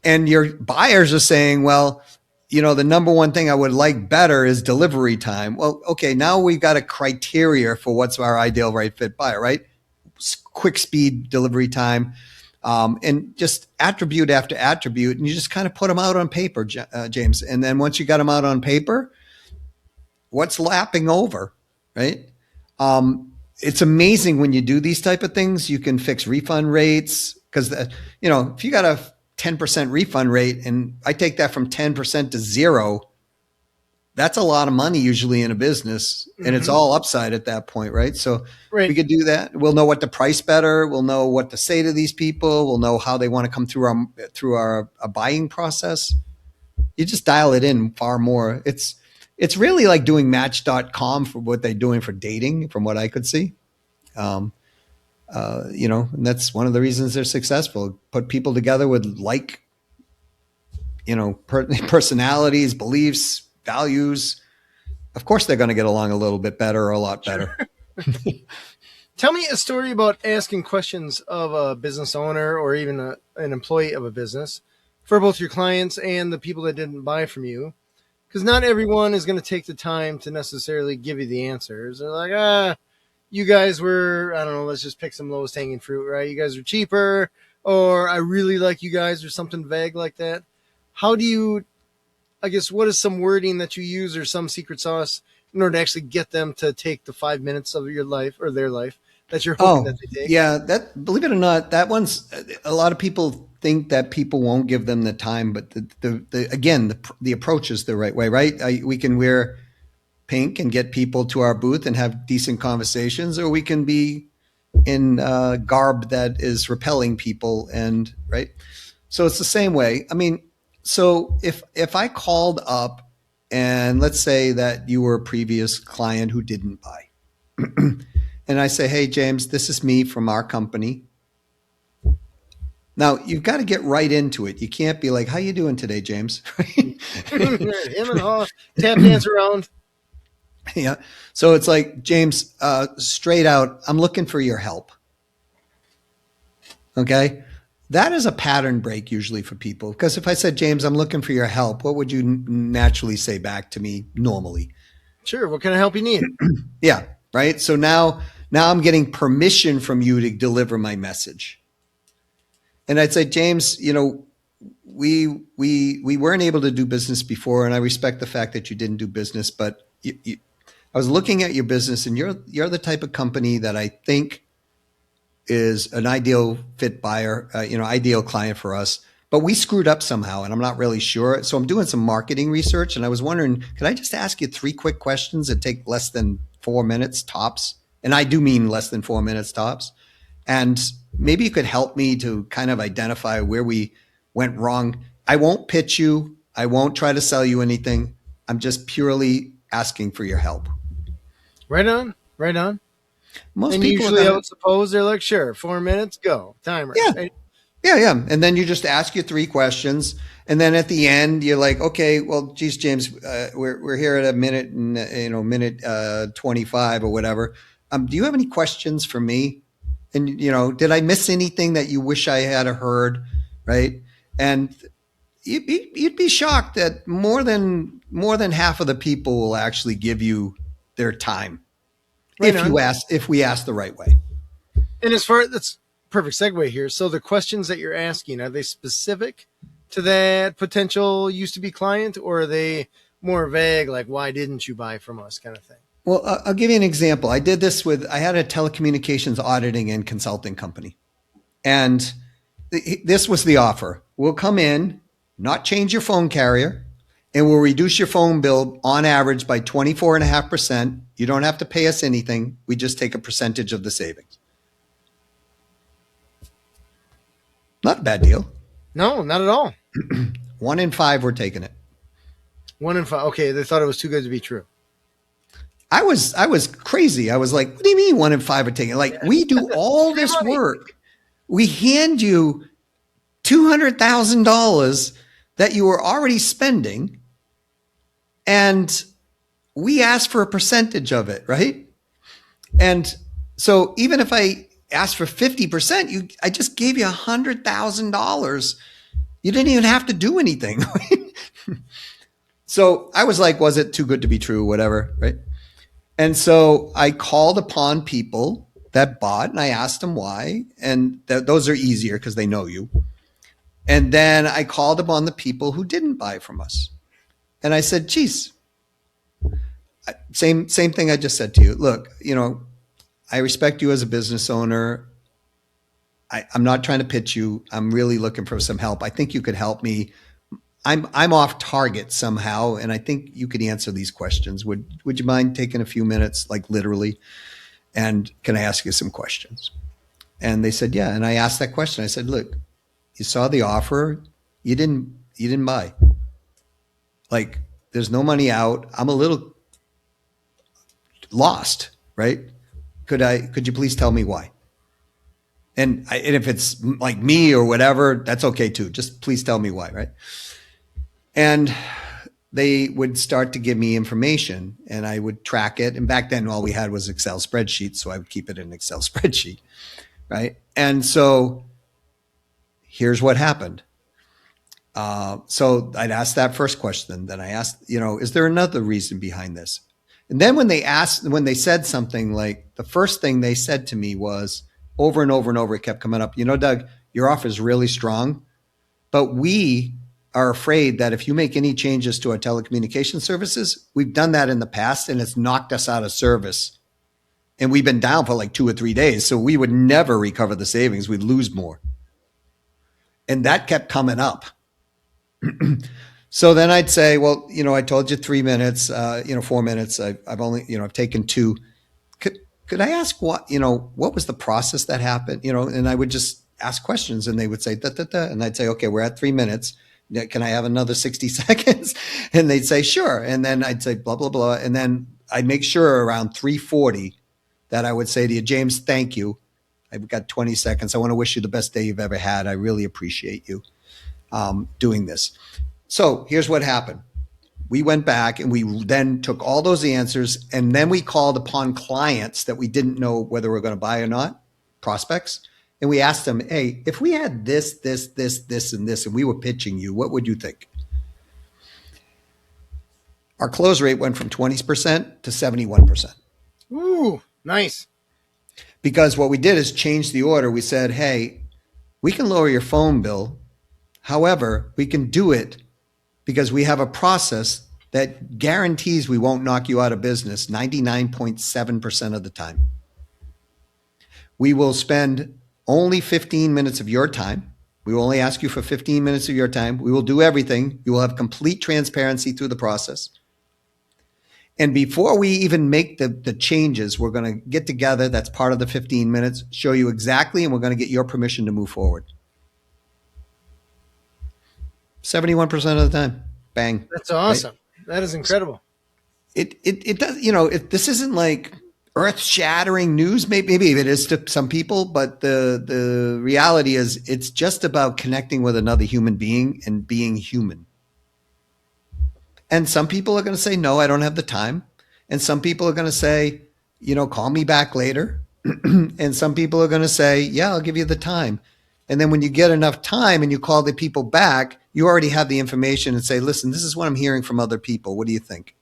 And your buyers are saying, well, the number one thing I would like better is delivery time. Well, okay, now we've got a criteria for what's our ideal right fit buyer, right? Quick speed delivery time, and just attribute after attribute, and you just kind of put them out on paper, James. And then once you got them out on paper, what's lapping over, right? It's amazing when you do these type of things. You can fix refund rates, because if you got a 10% refund rate and I take that from 10% to zero, that's a lot of money usually in a business, and it's all upside at that point, right? So Right. we could do that. We'll know what to price better. We'll know what to say to these people. We'll know how they want to come through our buying process. You just dial it in far more. It's really like doing Match.com for what they're doing for dating, from what I could see. And that's one of the reasons they're successful. Put people together with personalities, beliefs, values. Of course, they're going to get along a little bit better, or a lot better. Tell me a story about asking questions of a business owner or even an employee of a business for both your clients and the people that didn't buy from you. Because not everyone is going to take the time to necessarily give you the answers. They're like, you guys were, I don't know, let's just pick some lowest hanging fruit, right? You guys are cheaper, or I really like you guys, or something vague like that. How do you, I guess, what is some wording that you use or some secret sauce in order to actually get them to take the 5 minutes of your life or their life that you're hoping that they take? Yeah, believe it or not, that one's, a lot of people think that people won't give them the time, but the approach is the right way, right? We can wear pink and get people to our booth and have decent conversations, or we can be in garb that is repelling people, and right. So it's the same way. I mean, so if I called up and let's say that you were a previous client who didn't buy, and I say, hey, James, this is me from our company. Now you've got to get right into it. You can't be like, how you doing today, James? Him and Haw tap dance around. Yeah. So it's like, James, straight out, I'm looking for your help. Okay. That is a pattern break usually for people. Because if I said, James, I'm looking for your help, what would you naturally say back to me normally? Sure. What kind of help you need? Yeah. Right. So now I'm getting permission from you to deliver my message. And I'd say, James, we weren't able to do business before, and I respect the fact that you didn't do business, but I was looking at your business, and you're the type of company that I think is an ideal fit buyer, ideal client for us. But we screwed up somehow, and I'm not really sure. So I'm doing some marketing research, and I was wondering, could I just ask you 3 quick questions that take less than 4 minutes tops? And I do mean less than 4 minutes tops. And maybe you could help me to kind of identify where we went wrong. I won't pitch you. I won't try to sell you anything. I'm just purely asking for your help. Right on. Right on. Most and people usually I would suppose they're like, sure, 4 minutes, go. Timer. Yeah. Right? Yeah. And then you just ask you 3 questions. And then at the end, you're like, okay, well, geez, James, we're here at a minute and, minute 25 or whatever. Do you have any questions for me? And, did I miss anything that you wish I had heard? Right. And you'd be shocked that more than half of the people will actually give you their time. Right if we ask the right way. And as far that's perfect segue here. So the questions that you're asking, are they specific to that potential used to be client, or are they more vague, like why didn't you buy from us kind of thing? Well, I'll give you an example. I did this I had a telecommunications auditing and consulting company. And this was the offer. We'll come in, not change your phone carrier, and we'll reduce your phone bill on average by 24.5%. You don't have to pay us anything. We just take a percentage of the savings. Not a bad deal. No, not at all. 1 in 5 were taking it. 1 in 5. Okay, they thought it was too good to be true. I was crazy. I was like, what do you mean 1 in 5 are taking? Like, we do all Free this money. work. We hand you $200,000 that you were already spending, and we ask for a percentage of it, right? And so even if I asked for 50%, I just gave you $100,000. You didn't even have to do anything. So I was like, was it too good to be true? Whatever, right? And so I called upon people that bought, and I asked them why. And those are easier because they know you. And then I called upon the people who didn't buy from us. And I said, geez, same thing I just said to you. Look, I respect you as a business owner. I'm not trying to pitch you. I'm really looking for some help. I think you could help me. I'm off target somehow, and I think you could answer these questions. Would you mind taking a few minutes, like literally? And can I ask you some questions? And they said, yeah. And I asked that question. I said, look, you saw the offer. You didn't buy. Like, there's no money out. I'm a little lost, right? Could you please tell me why? And if it's like me or whatever, that's okay too. Just please tell me why, right? And they would start to give me information, and I would track it. And back then, all we had was Excel spreadsheets, so I would keep it in an Excel spreadsheet, right? And so here's what happened. So I'd ask that first question. Then I asked, is there another reason behind this? And then when they said something, like the first thing they said to me was, over and over and over, it kept coming up, Doug, your offer is really strong, but we are afraid that if you make any changes to our telecommunication services, we've done that in the past and it's knocked us out of service. And we've been down for like 2 or 3 days. So we would never recover the savings. We'd lose more. And that kept coming up. So then I'd say, well, I told you 3 minutes, 4 minutes. I've only, I've taken 2. Could I ask what was the process that happened? And I would just ask questions, and they would say, da, da, da. And I'd say, okay, we're at 3 minutes. Can I have another 60 seconds? And they'd say, sure. And then I'd say, blah, blah, blah. And then I'd make sure around 3:40 that I would say to you, James, thank you. I've got 20 seconds. I want to wish you the best day you've ever had. I really appreciate you doing this. So here's what happened. We went back and we then took all those answers, and then we called upon clients that we didn't know whether we were going to buy or not, prospects. And we asked them, hey, if we had this, this, and this, and we were pitching you, what would you think? Our close rate went from 20% to 71%. Ooh, nice. Because what we did is change the order. We said, hey, we can lower your phone bill. However, we can do it because we have a process that guarantees we won't knock you out of business 99.7% of the time. We will spend only 15 minutes of your time. We will only ask you for 15 minutes of your time. We will do everything. You will have complete transparency through the process. And before we even make the changes, we're going to get together. That's part of the 15 minutes, show you exactly, and we're going to get your permission to move forward. 71% of the time. Bang. That's awesome. Right? That is incredible. It does, this isn't like earth-shattering news. Maybe it is to some people, but the reality is it's just about connecting with another human being and being human. And some people are going to say, no, I don't have the time. And some people are going to say, call me back later. And some people are going to say, yeah, I'll give you the time. And then when you get enough time and you call the people back, you already have the information and say, listen, this is what I'm hearing from other people. What do you think?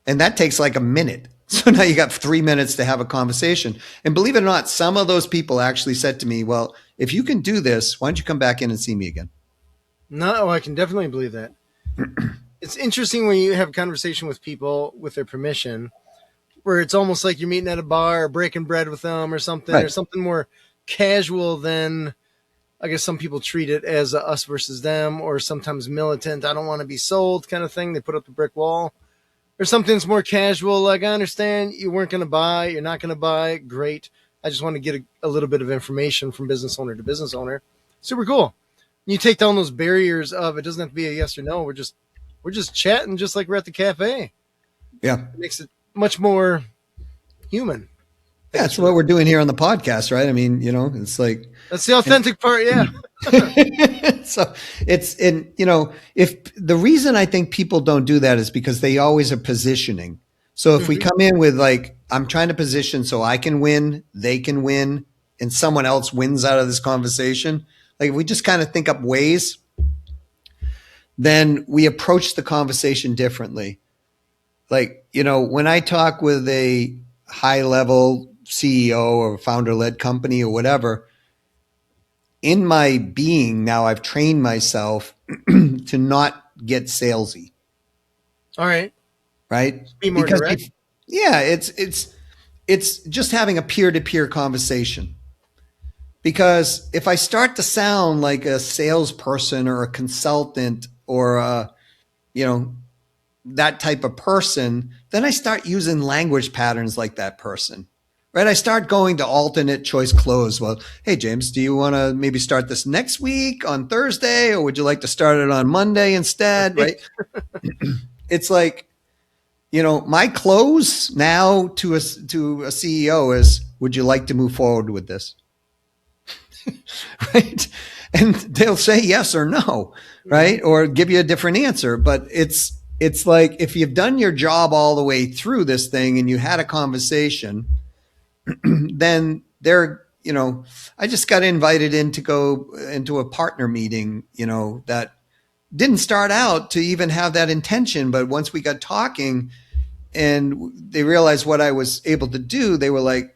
And that takes like a minute. So now you got 3 minutes to have a conversation. And believe it or not, some of those people actually said to me, well, if you can do this, why don't you come back in and see me again? No, I can definitely believe that. It's interesting when you have a conversation with people with their permission, where it's almost like you're meeting at a bar or breaking bread with them or something, right, or something more casual than, I guess some people treat it as a us versus them, or sometimes militant, I don't want to be sold kind of thing. They put up the brick wall. Or something that's more casual, like, I understand you weren't going to buy, you're not going to buy, great. I just want to get a little bit of information from business owner to business owner. Super cool. You take down those barriers of, it doesn't have to be a yes or no. We're just chatting just like we're at the cafe. Yeah. It makes it much more human. Yeah, that's what we're doing here on the podcast, right? I mean, it's like That's the authentic part. Yeah. so it's in, if the reason I think people don't do that is because they always are positioning. So if we Mm-hmm. come in with like, I'm trying to position so I can win, they can win, and someone else wins out of this conversation, like if we just kind of think up ways, then we approach the conversation differently. Like, when I talk with a high level CEO or founder led company or whatever, in my being now, I've trained myself to not get salesy, All right. right? Be more Because direct. yeah, it's just having a peer to peer conversation. Because if I start to sound like a salesperson or a consultant or you know that type of person, then I start using language patterns like that person. Right? I start going to alternate choice close. Well, hey, James, do you want to maybe start this next week on Thursday, or would you like to start it on Monday instead? Right? It's like, my close now to a CEO is, would you like to move forward with this? Right? And they'll say yes or no, right? Or give you a different answer. But it's like, if you've done your job all the way through this thing and you had a conversation, then I just got invited in to go into a partner meeting, that didn't start out to even have that intention. But once we got talking and they realized what I was able to do, they were like,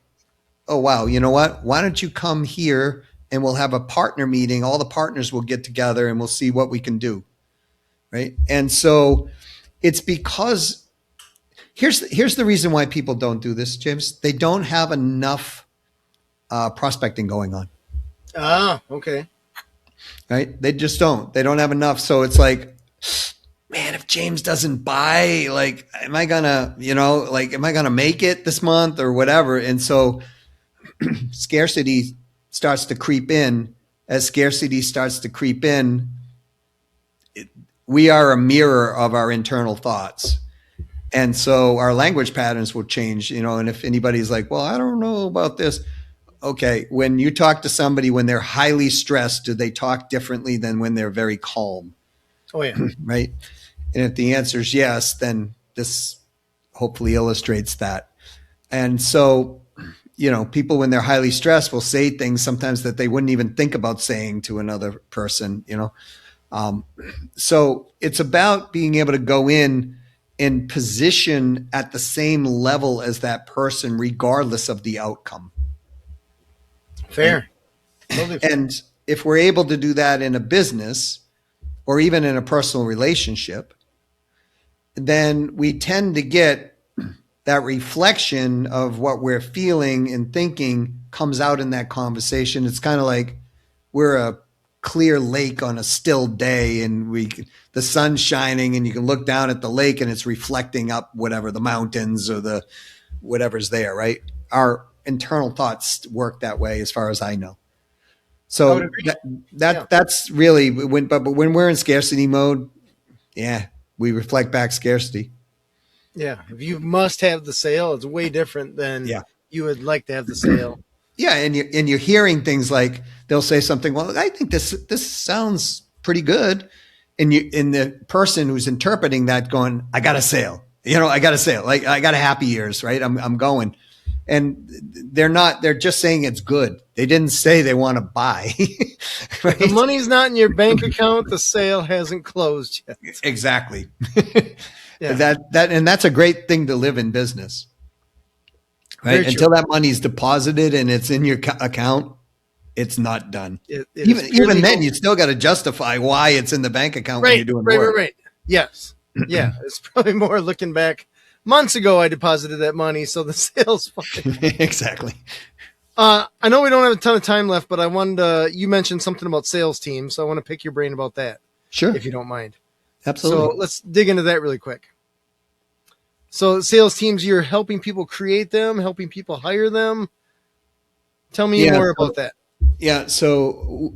oh, wow, you know what? Why don't you come here and we'll have a partner meeting. All the partners will get together and we'll see what we can do. Right. And so it's because here's the reason why people don't do this, James. They don't have enough prospecting going on. Ah, okay. Right. They just don't. They don't have enough. So it's like, man, if James doesn't buy, like, am I gonna make it this month or whatever? And so scarcity starts to creep in. As scarcity starts to creep in, we are a mirror of our internal thoughts. And so our language patterns will change, and if anybody's like, well, I don't know about this. Okay. When you talk to somebody, when they're highly stressed, do they talk differently than when they're very calm? Oh yeah. Right. And if the answer is yes, then this hopefully illustrates that. And so, people when they're highly stressed will say things sometimes that they wouldn't even think about saying to another person, So it's about being able to go in and position at the same level as that person, regardless of the outcome. Fair. Totally fair. And if we're able to do that in a business or even in a personal relationship, then we tend to get that reflection of what we're feeling and thinking comes out in that conversation. It's kind of like we're a clear lake on a still day and the sun's shining and you can look down at the lake and it's reflecting up whatever the mountains or the whatever's there, right? Our internal thoughts work that way as far as I know. So that's really but when we're in scarcity mode, yeah, we reflect back scarcity. Yeah. If you must have the sale, it's way different than you would like to have the sale. Yeah, and you're hearing things like they'll say something. Well, I think this sounds pretty good, and the person who's interpreting that going, I got a sale. I got a sale. Like I got a happy ears, right? I'm going, and they're not. They're just saying it's good. They didn't say they want to buy. Right? The money's not in your bank account. The sale hasn't closed yet. Exactly. Yeah. And that's a great thing to live in business. Right? Until that money's deposited and it's in your account, it's not done. Even then, you still got to justify why it's in the bank account when you're doing work. Right. Yes. Yeah. It's probably more looking back. Months ago, I deposited that money, so the sale's fine. Exactly. I know we don't have a ton of time left, but I wanted to, you mentioned something about sales teams, so I want to pick your brain about that. Sure. If you don't mind. Absolutely. So let's dig into that really quick. So sales teams, you're helping people create them, helping people hire them. Tell me more about that. Yeah. So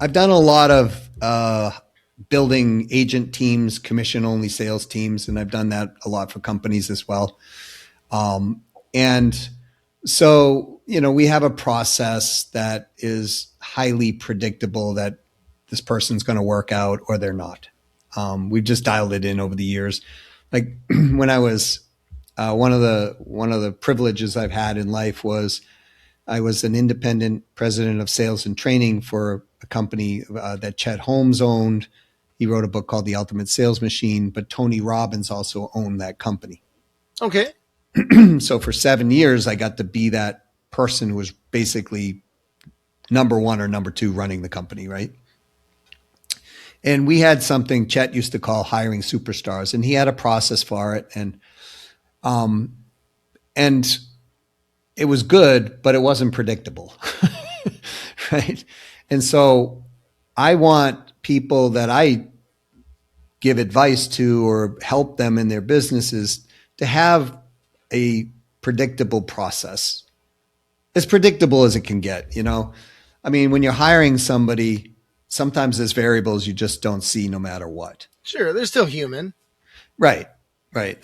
I've done a lot of building agent teams, commission only sales teams. And I've done that a lot for companies as well. And so, we have a process that is highly predictable that this person's going to work out or they're not. We've just dialed it in over the years. Like when I was one of the privileges I've had in life was I was an independent president of sales and training for a company that Chet Holmes owned. He wrote a book called The Ultimate Sales Machine, but Tony Robbins also owned that company. Okay. So for 7 years, I got to be that person who was basically number one or number two running the company, right? And we had something Chet used to call hiring superstars, and he had a process for it. And it was good, but it wasn't predictable, right? And so I want people that I give advice to or help them in their businesses to have a predictable process, as predictable as it can get. I mean, when you're hiring somebody, sometimes there's variables you just don't see no matter what. Sure, they're still human. Right.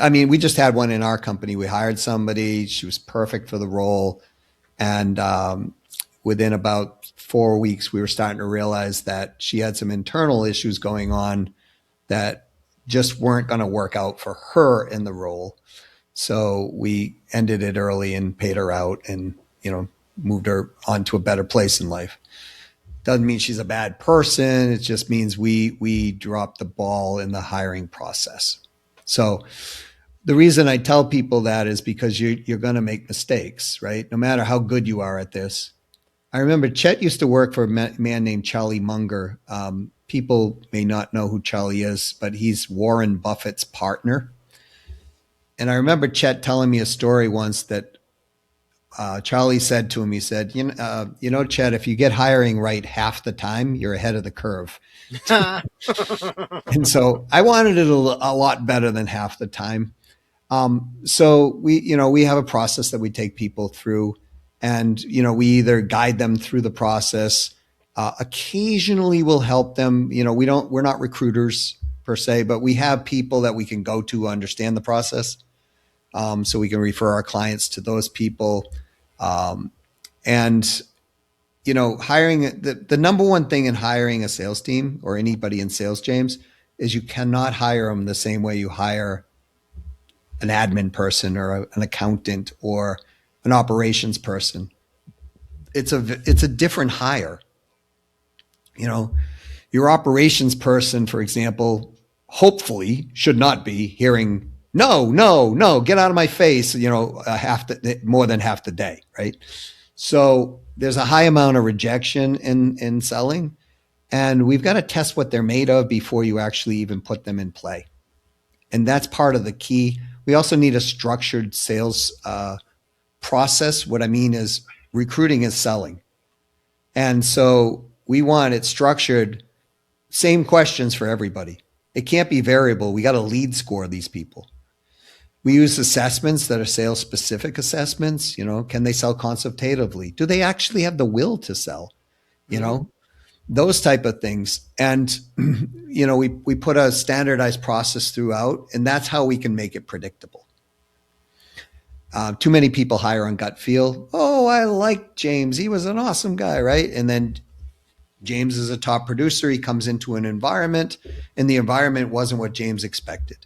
I mean, we just had one in our company. We hired somebody. She was perfect for the role. And within about 4 weeks, we were starting to realize that she had some internal issues going on that just weren't going to work out for her in the role. So we ended it early and paid her out and, moved her on to a better place in life. Doesn't mean she's a bad person. It just means we dropped the ball in the hiring process. So the reason I tell people that is because you're going to make mistakes, right? No matter how good you are at this. I remember Chet used to work for a man named Charlie Munger. People may not know who Charlie is, but he's Warren Buffett's partner. And I remember Chet telling me a story once that Charlie said to him, he said, Chet, if you get hiring right half the time, you're ahead of the curve. And so I wanted it a lot better than half the time. So we have a process that we take people through, and, we either guide them through the process. Occasionally we'll help them. We're not recruiters per se, but we have people that we can go to understand the process. So we can refer our clients to those people. Hiring the number one thing in hiring a sales team or anybody in sales, James, is you cannot hire them the same way you hire an admin person or an accountant or an operations person. It's a different hire. Your operations person, for example, hopefully should not be hearing, no, get out of my face, more than half the day, right? So there's a high amount of rejection in selling, and we've got to test what they're made of before you actually even put them in play. And that's part of the key. We also need a structured sales process. What I mean is recruiting is selling. And so we want it structured, same questions for everybody. It can't be variable. We got to lead score these people. We use assessments that are sales specific assessments. Can they sell consultatively? Do they actually have the will to sell? Those type of things. And, we put a standardized process throughout, and that's how we can make it predictable. Too many people hire on gut feel. Oh, I like James. He was an awesome guy, right? And then James is a top producer. He comes into an environment, and the environment wasn't what James expected.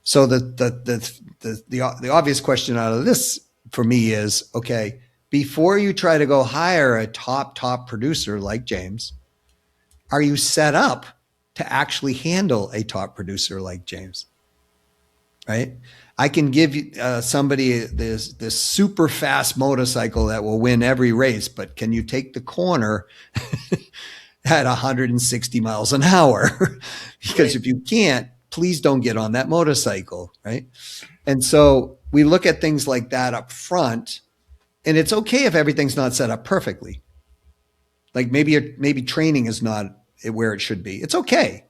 So the obvious question out of this for me is, okay, before you try to go hire a top producer like James, are you set up to actually handle a top producer like James? Right? I can give you somebody this super fast motorcycle that will win every race, but can you take the corner at 160 miles an hour? Because if you can't, please don't get on that motorcycle, right? And so we look at things like that up front, and it's okay if everything's not set up perfectly. Like maybe training is not where it should be. It's okay.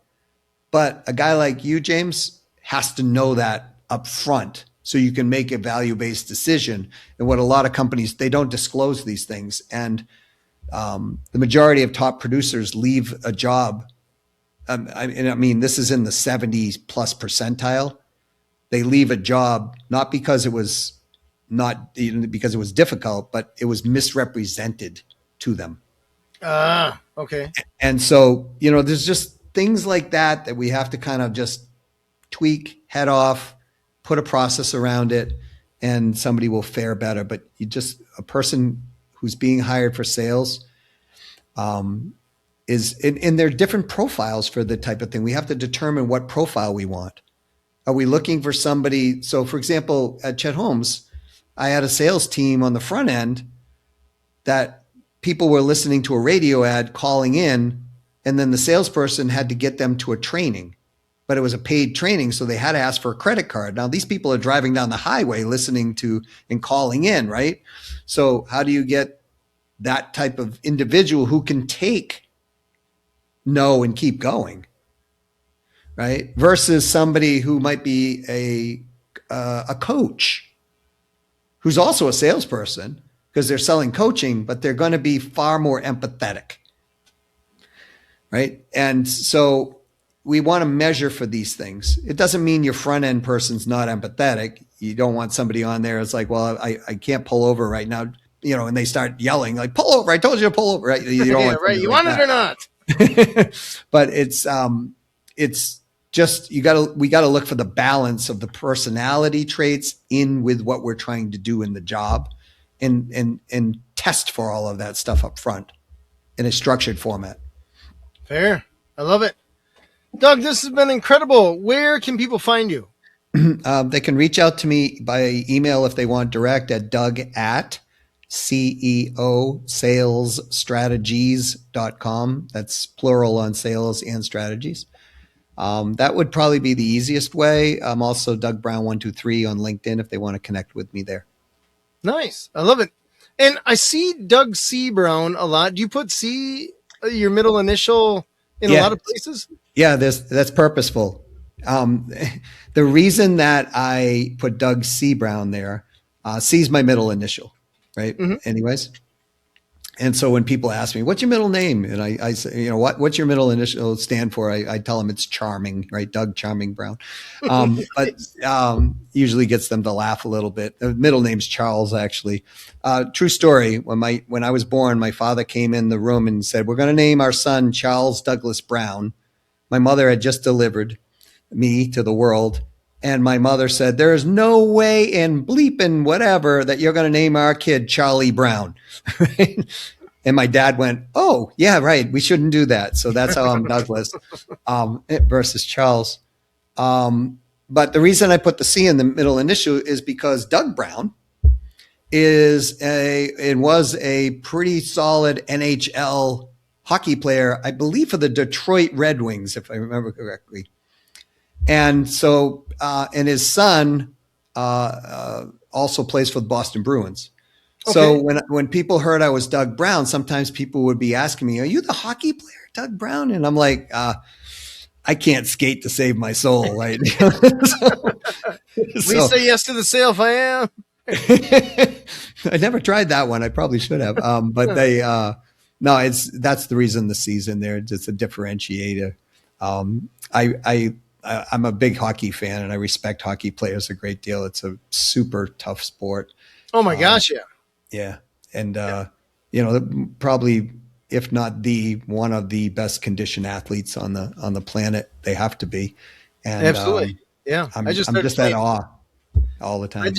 But a guy like you, James, has to know that up front so you can make a value-based decision. And what a lot of companies, they don't disclose these things. And the majority of top producers leave a job I mean, this is in the 70s plus percentile. They leave a job not because it was not because it was difficult, but it was misrepresented to them. Ah, okay. And so, there's just things like that we have to kind of just tweak, head off, put a process around it, and somebody will fare better. But a person who's being hired for sales is, and there are different profiles for the type of thing. We have to determine what profile we want. Are we looking for somebody? So, for example, at Chet Holmes, I had a sales team on the front end that people were listening to a radio ad, calling in, and then the salesperson had to get them to a training. But it was a paid training, so they had to ask for a credit card. Now, these people are driving down the highway listening to and calling in, right? So how do you get that type of individual who can take no and keep going, right? Versus somebody who might be a coach who's also a salesperson because they're selling coaching, but they're going to be far more empathetic, right? And so we want to measure for these things. It doesn't mean your front end person's not empathetic. You don't want somebody on there. It's like, well, I can't pull over right now, and they start yelling like, pull over. I told you to pull over. Right? You don't Yeah, want right. You like want it or not? But it's just, we got to look for the balance of the personality traits in with what we're trying to do in the job and test for all of that stuff up front in a structured format. Fair. I love it. Doug, this has been incredible. Where can people find you? They can reach out to me by email if they want direct at doug@ceosalesstrategies.com. That's plural on sales and strategies. That would probably be the easiest way. I'm also Doug Brown 123 on LinkedIn if they want to connect with me there. Nice. I love it. And I see Doug C. Brown a lot. Do you put C, your middle initial, in a lot of places? Yeah, that's purposeful. The reason that I put Doug C. Brown there, C is my middle initial, right? Mm-hmm. Anyways. And so when people ask me, what's your middle name? And I say, what's your middle initial stand for? I tell them it's Charming, right? Doug Charming Brown. But usually gets them to laugh a little bit. The middle name's Charles, actually. True story. When I was born, my father came in the room and said, we're going to name our son Charles Douglas Brown. My mother had just delivered me to the world. And my mother said, there is no way in bleeping whatever that you're going to name our kid Charlie Brown. And my dad went, oh, yeah, right. We shouldn't do that. So that's how I'm Douglas versus Charles. But the reason I put the C in the middle initial is because Doug Brown was a pretty solid NHL hockey player, I believe, for the Detroit Red Wings, if I remember correctly. And so, and his son also plays for the Boston Bruins. Okay. So when people heard I was Doug Brown, sometimes people would be asking me, are you the hockey player, Doug Brown? And I'm like, I can't skate to save my soul, right? Please say yes to the sale if I am. I never tried that one. I probably should have. But that's the reason the C's in there. It's a differentiator. I'm a big hockey fan and I respect hockey players a great deal. It's a super tough sport. Oh my gosh. Yeah. Yeah. And, probably, if not one of the best conditioned athletes on the planet, they have to be. And absolutely. Yeah. I'm just at awe all the time.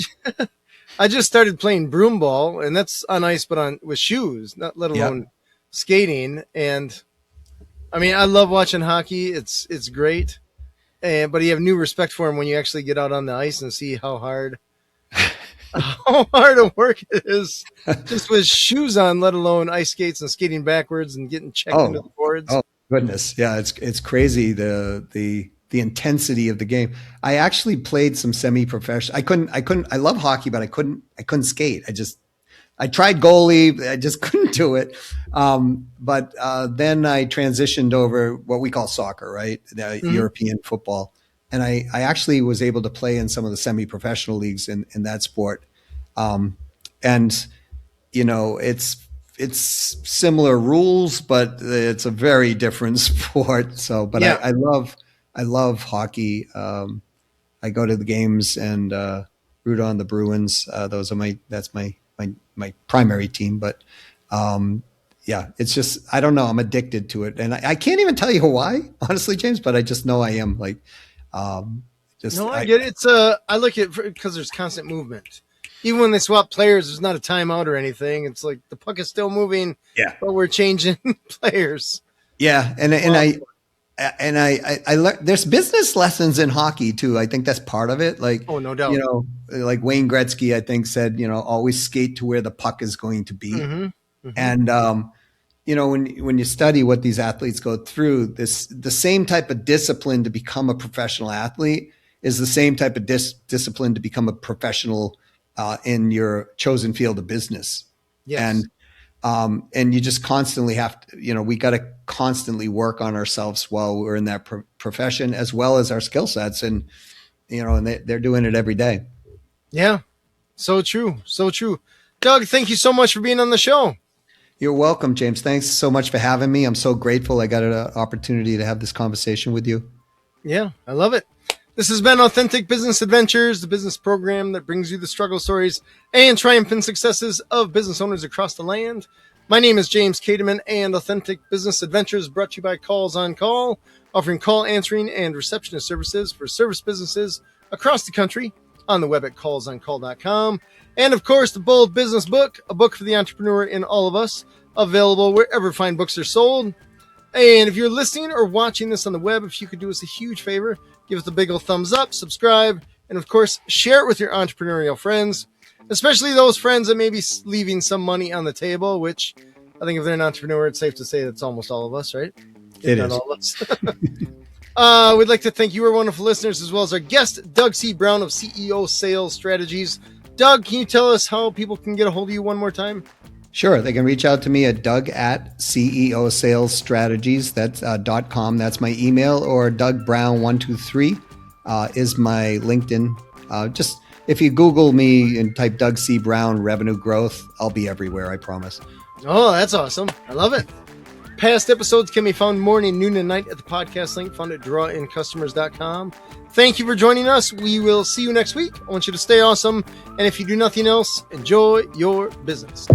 I just started playing broom ball, and that's on ice, but with shoes, not let alone skating. And I mean, I love watching hockey. It's great. But you have new respect for him when you actually get out on the ice and see how hard a work it is just with shoes on, let alone ice skates and skating backwards and getting checked into the boards. Oh goodness. Yeah. It's crazy. The intensity of the game. I actually played some semi-professional. I love hockey, but I couldn't skate. I tried goalie. I just couldn't do it. But then I transitioned over what we call soccer, right? European football. And I actually was able to play in some of the semi-professional leagues in that sport. And, it's it's similar rules, but it's a very different sport. So, but Yeah. I love hockey. I go to the games and root on the Bruins. That's my primary team. But yeah, it's just I don't know. I'm addicted to it, and I can't even tell you why, honestly, James. But I just know I am. Like, just No, I get it. It's I look at because there's constant movement. Even when they swap players, there's not a timeout or anything. It's like the puck is still moving, yeah, but we're changing players. yeah, I learned there's business lessons in hockey too. I think that's part of it. Like, Oh, no doubt. like Wayne Gretzky, I think said, always skate to where the puck is going to be. Mm-hmm. Mm-hmm. And when you study what these athletes go through, the same type of discipline to become a professional athlete is the same type of discipline to become a professional in your chosen field of business. Yes. And you just constantly have to, we got to constantly work on ourselves while we're in that profession, as well as our skill sets. And, and they're doing it every day. Yeah. So true. So true. Doug, thank you so much for being on the show. You're welcome, James. Thanks so much for having me. I'm so grateful I got an opportunity to have this conversation with you. Yeah, I love it. This has been Authentic Business Adventures, the business program that brings you the struggle stories and triumphant successes of business owners across the land. My name is James Cademan, and Authentic Business Adventures brought to you by Calls on Call, offering call answering and receptionist services for service businesses across the country, on the web at callsoncall.com. And of course, the Bold Business Book, a book for the entrepreneur in all of us, available wherever fine books are sold. And if you're listening or watching this on the web, if you could do us a huge favor, give us a big old thumbs up, subscribe, and of course, share it with your entrepreneurial friends, especially those friends that may be leaving some money on the table, which I think if they're an entrepreneur, it's safe to say that's almost all of us, right? It is. All of us. We'd like to thank you, our wonderful listeners, as well as our guest, Doug C. Brown of CEO Sales Strategies. Doug, can you tell us how people can get a hold of you one more time? Sure. They can reach out to me at doug@ceosalesstrategies. That's .com. That's my email, or DougBrown123 is my LinkedIn. Just if you Google me and type Doug C. Brown revenue growth, I'll be everywhere. I promise. Oh, that's awesome. I love it. Past episodes can be found morning, noon, and night at the podcast link found at drawincustomers.com. Thank you for joining us. We will see you next week. I want you to stay awesome. And if you do nothing else, enjoy your business.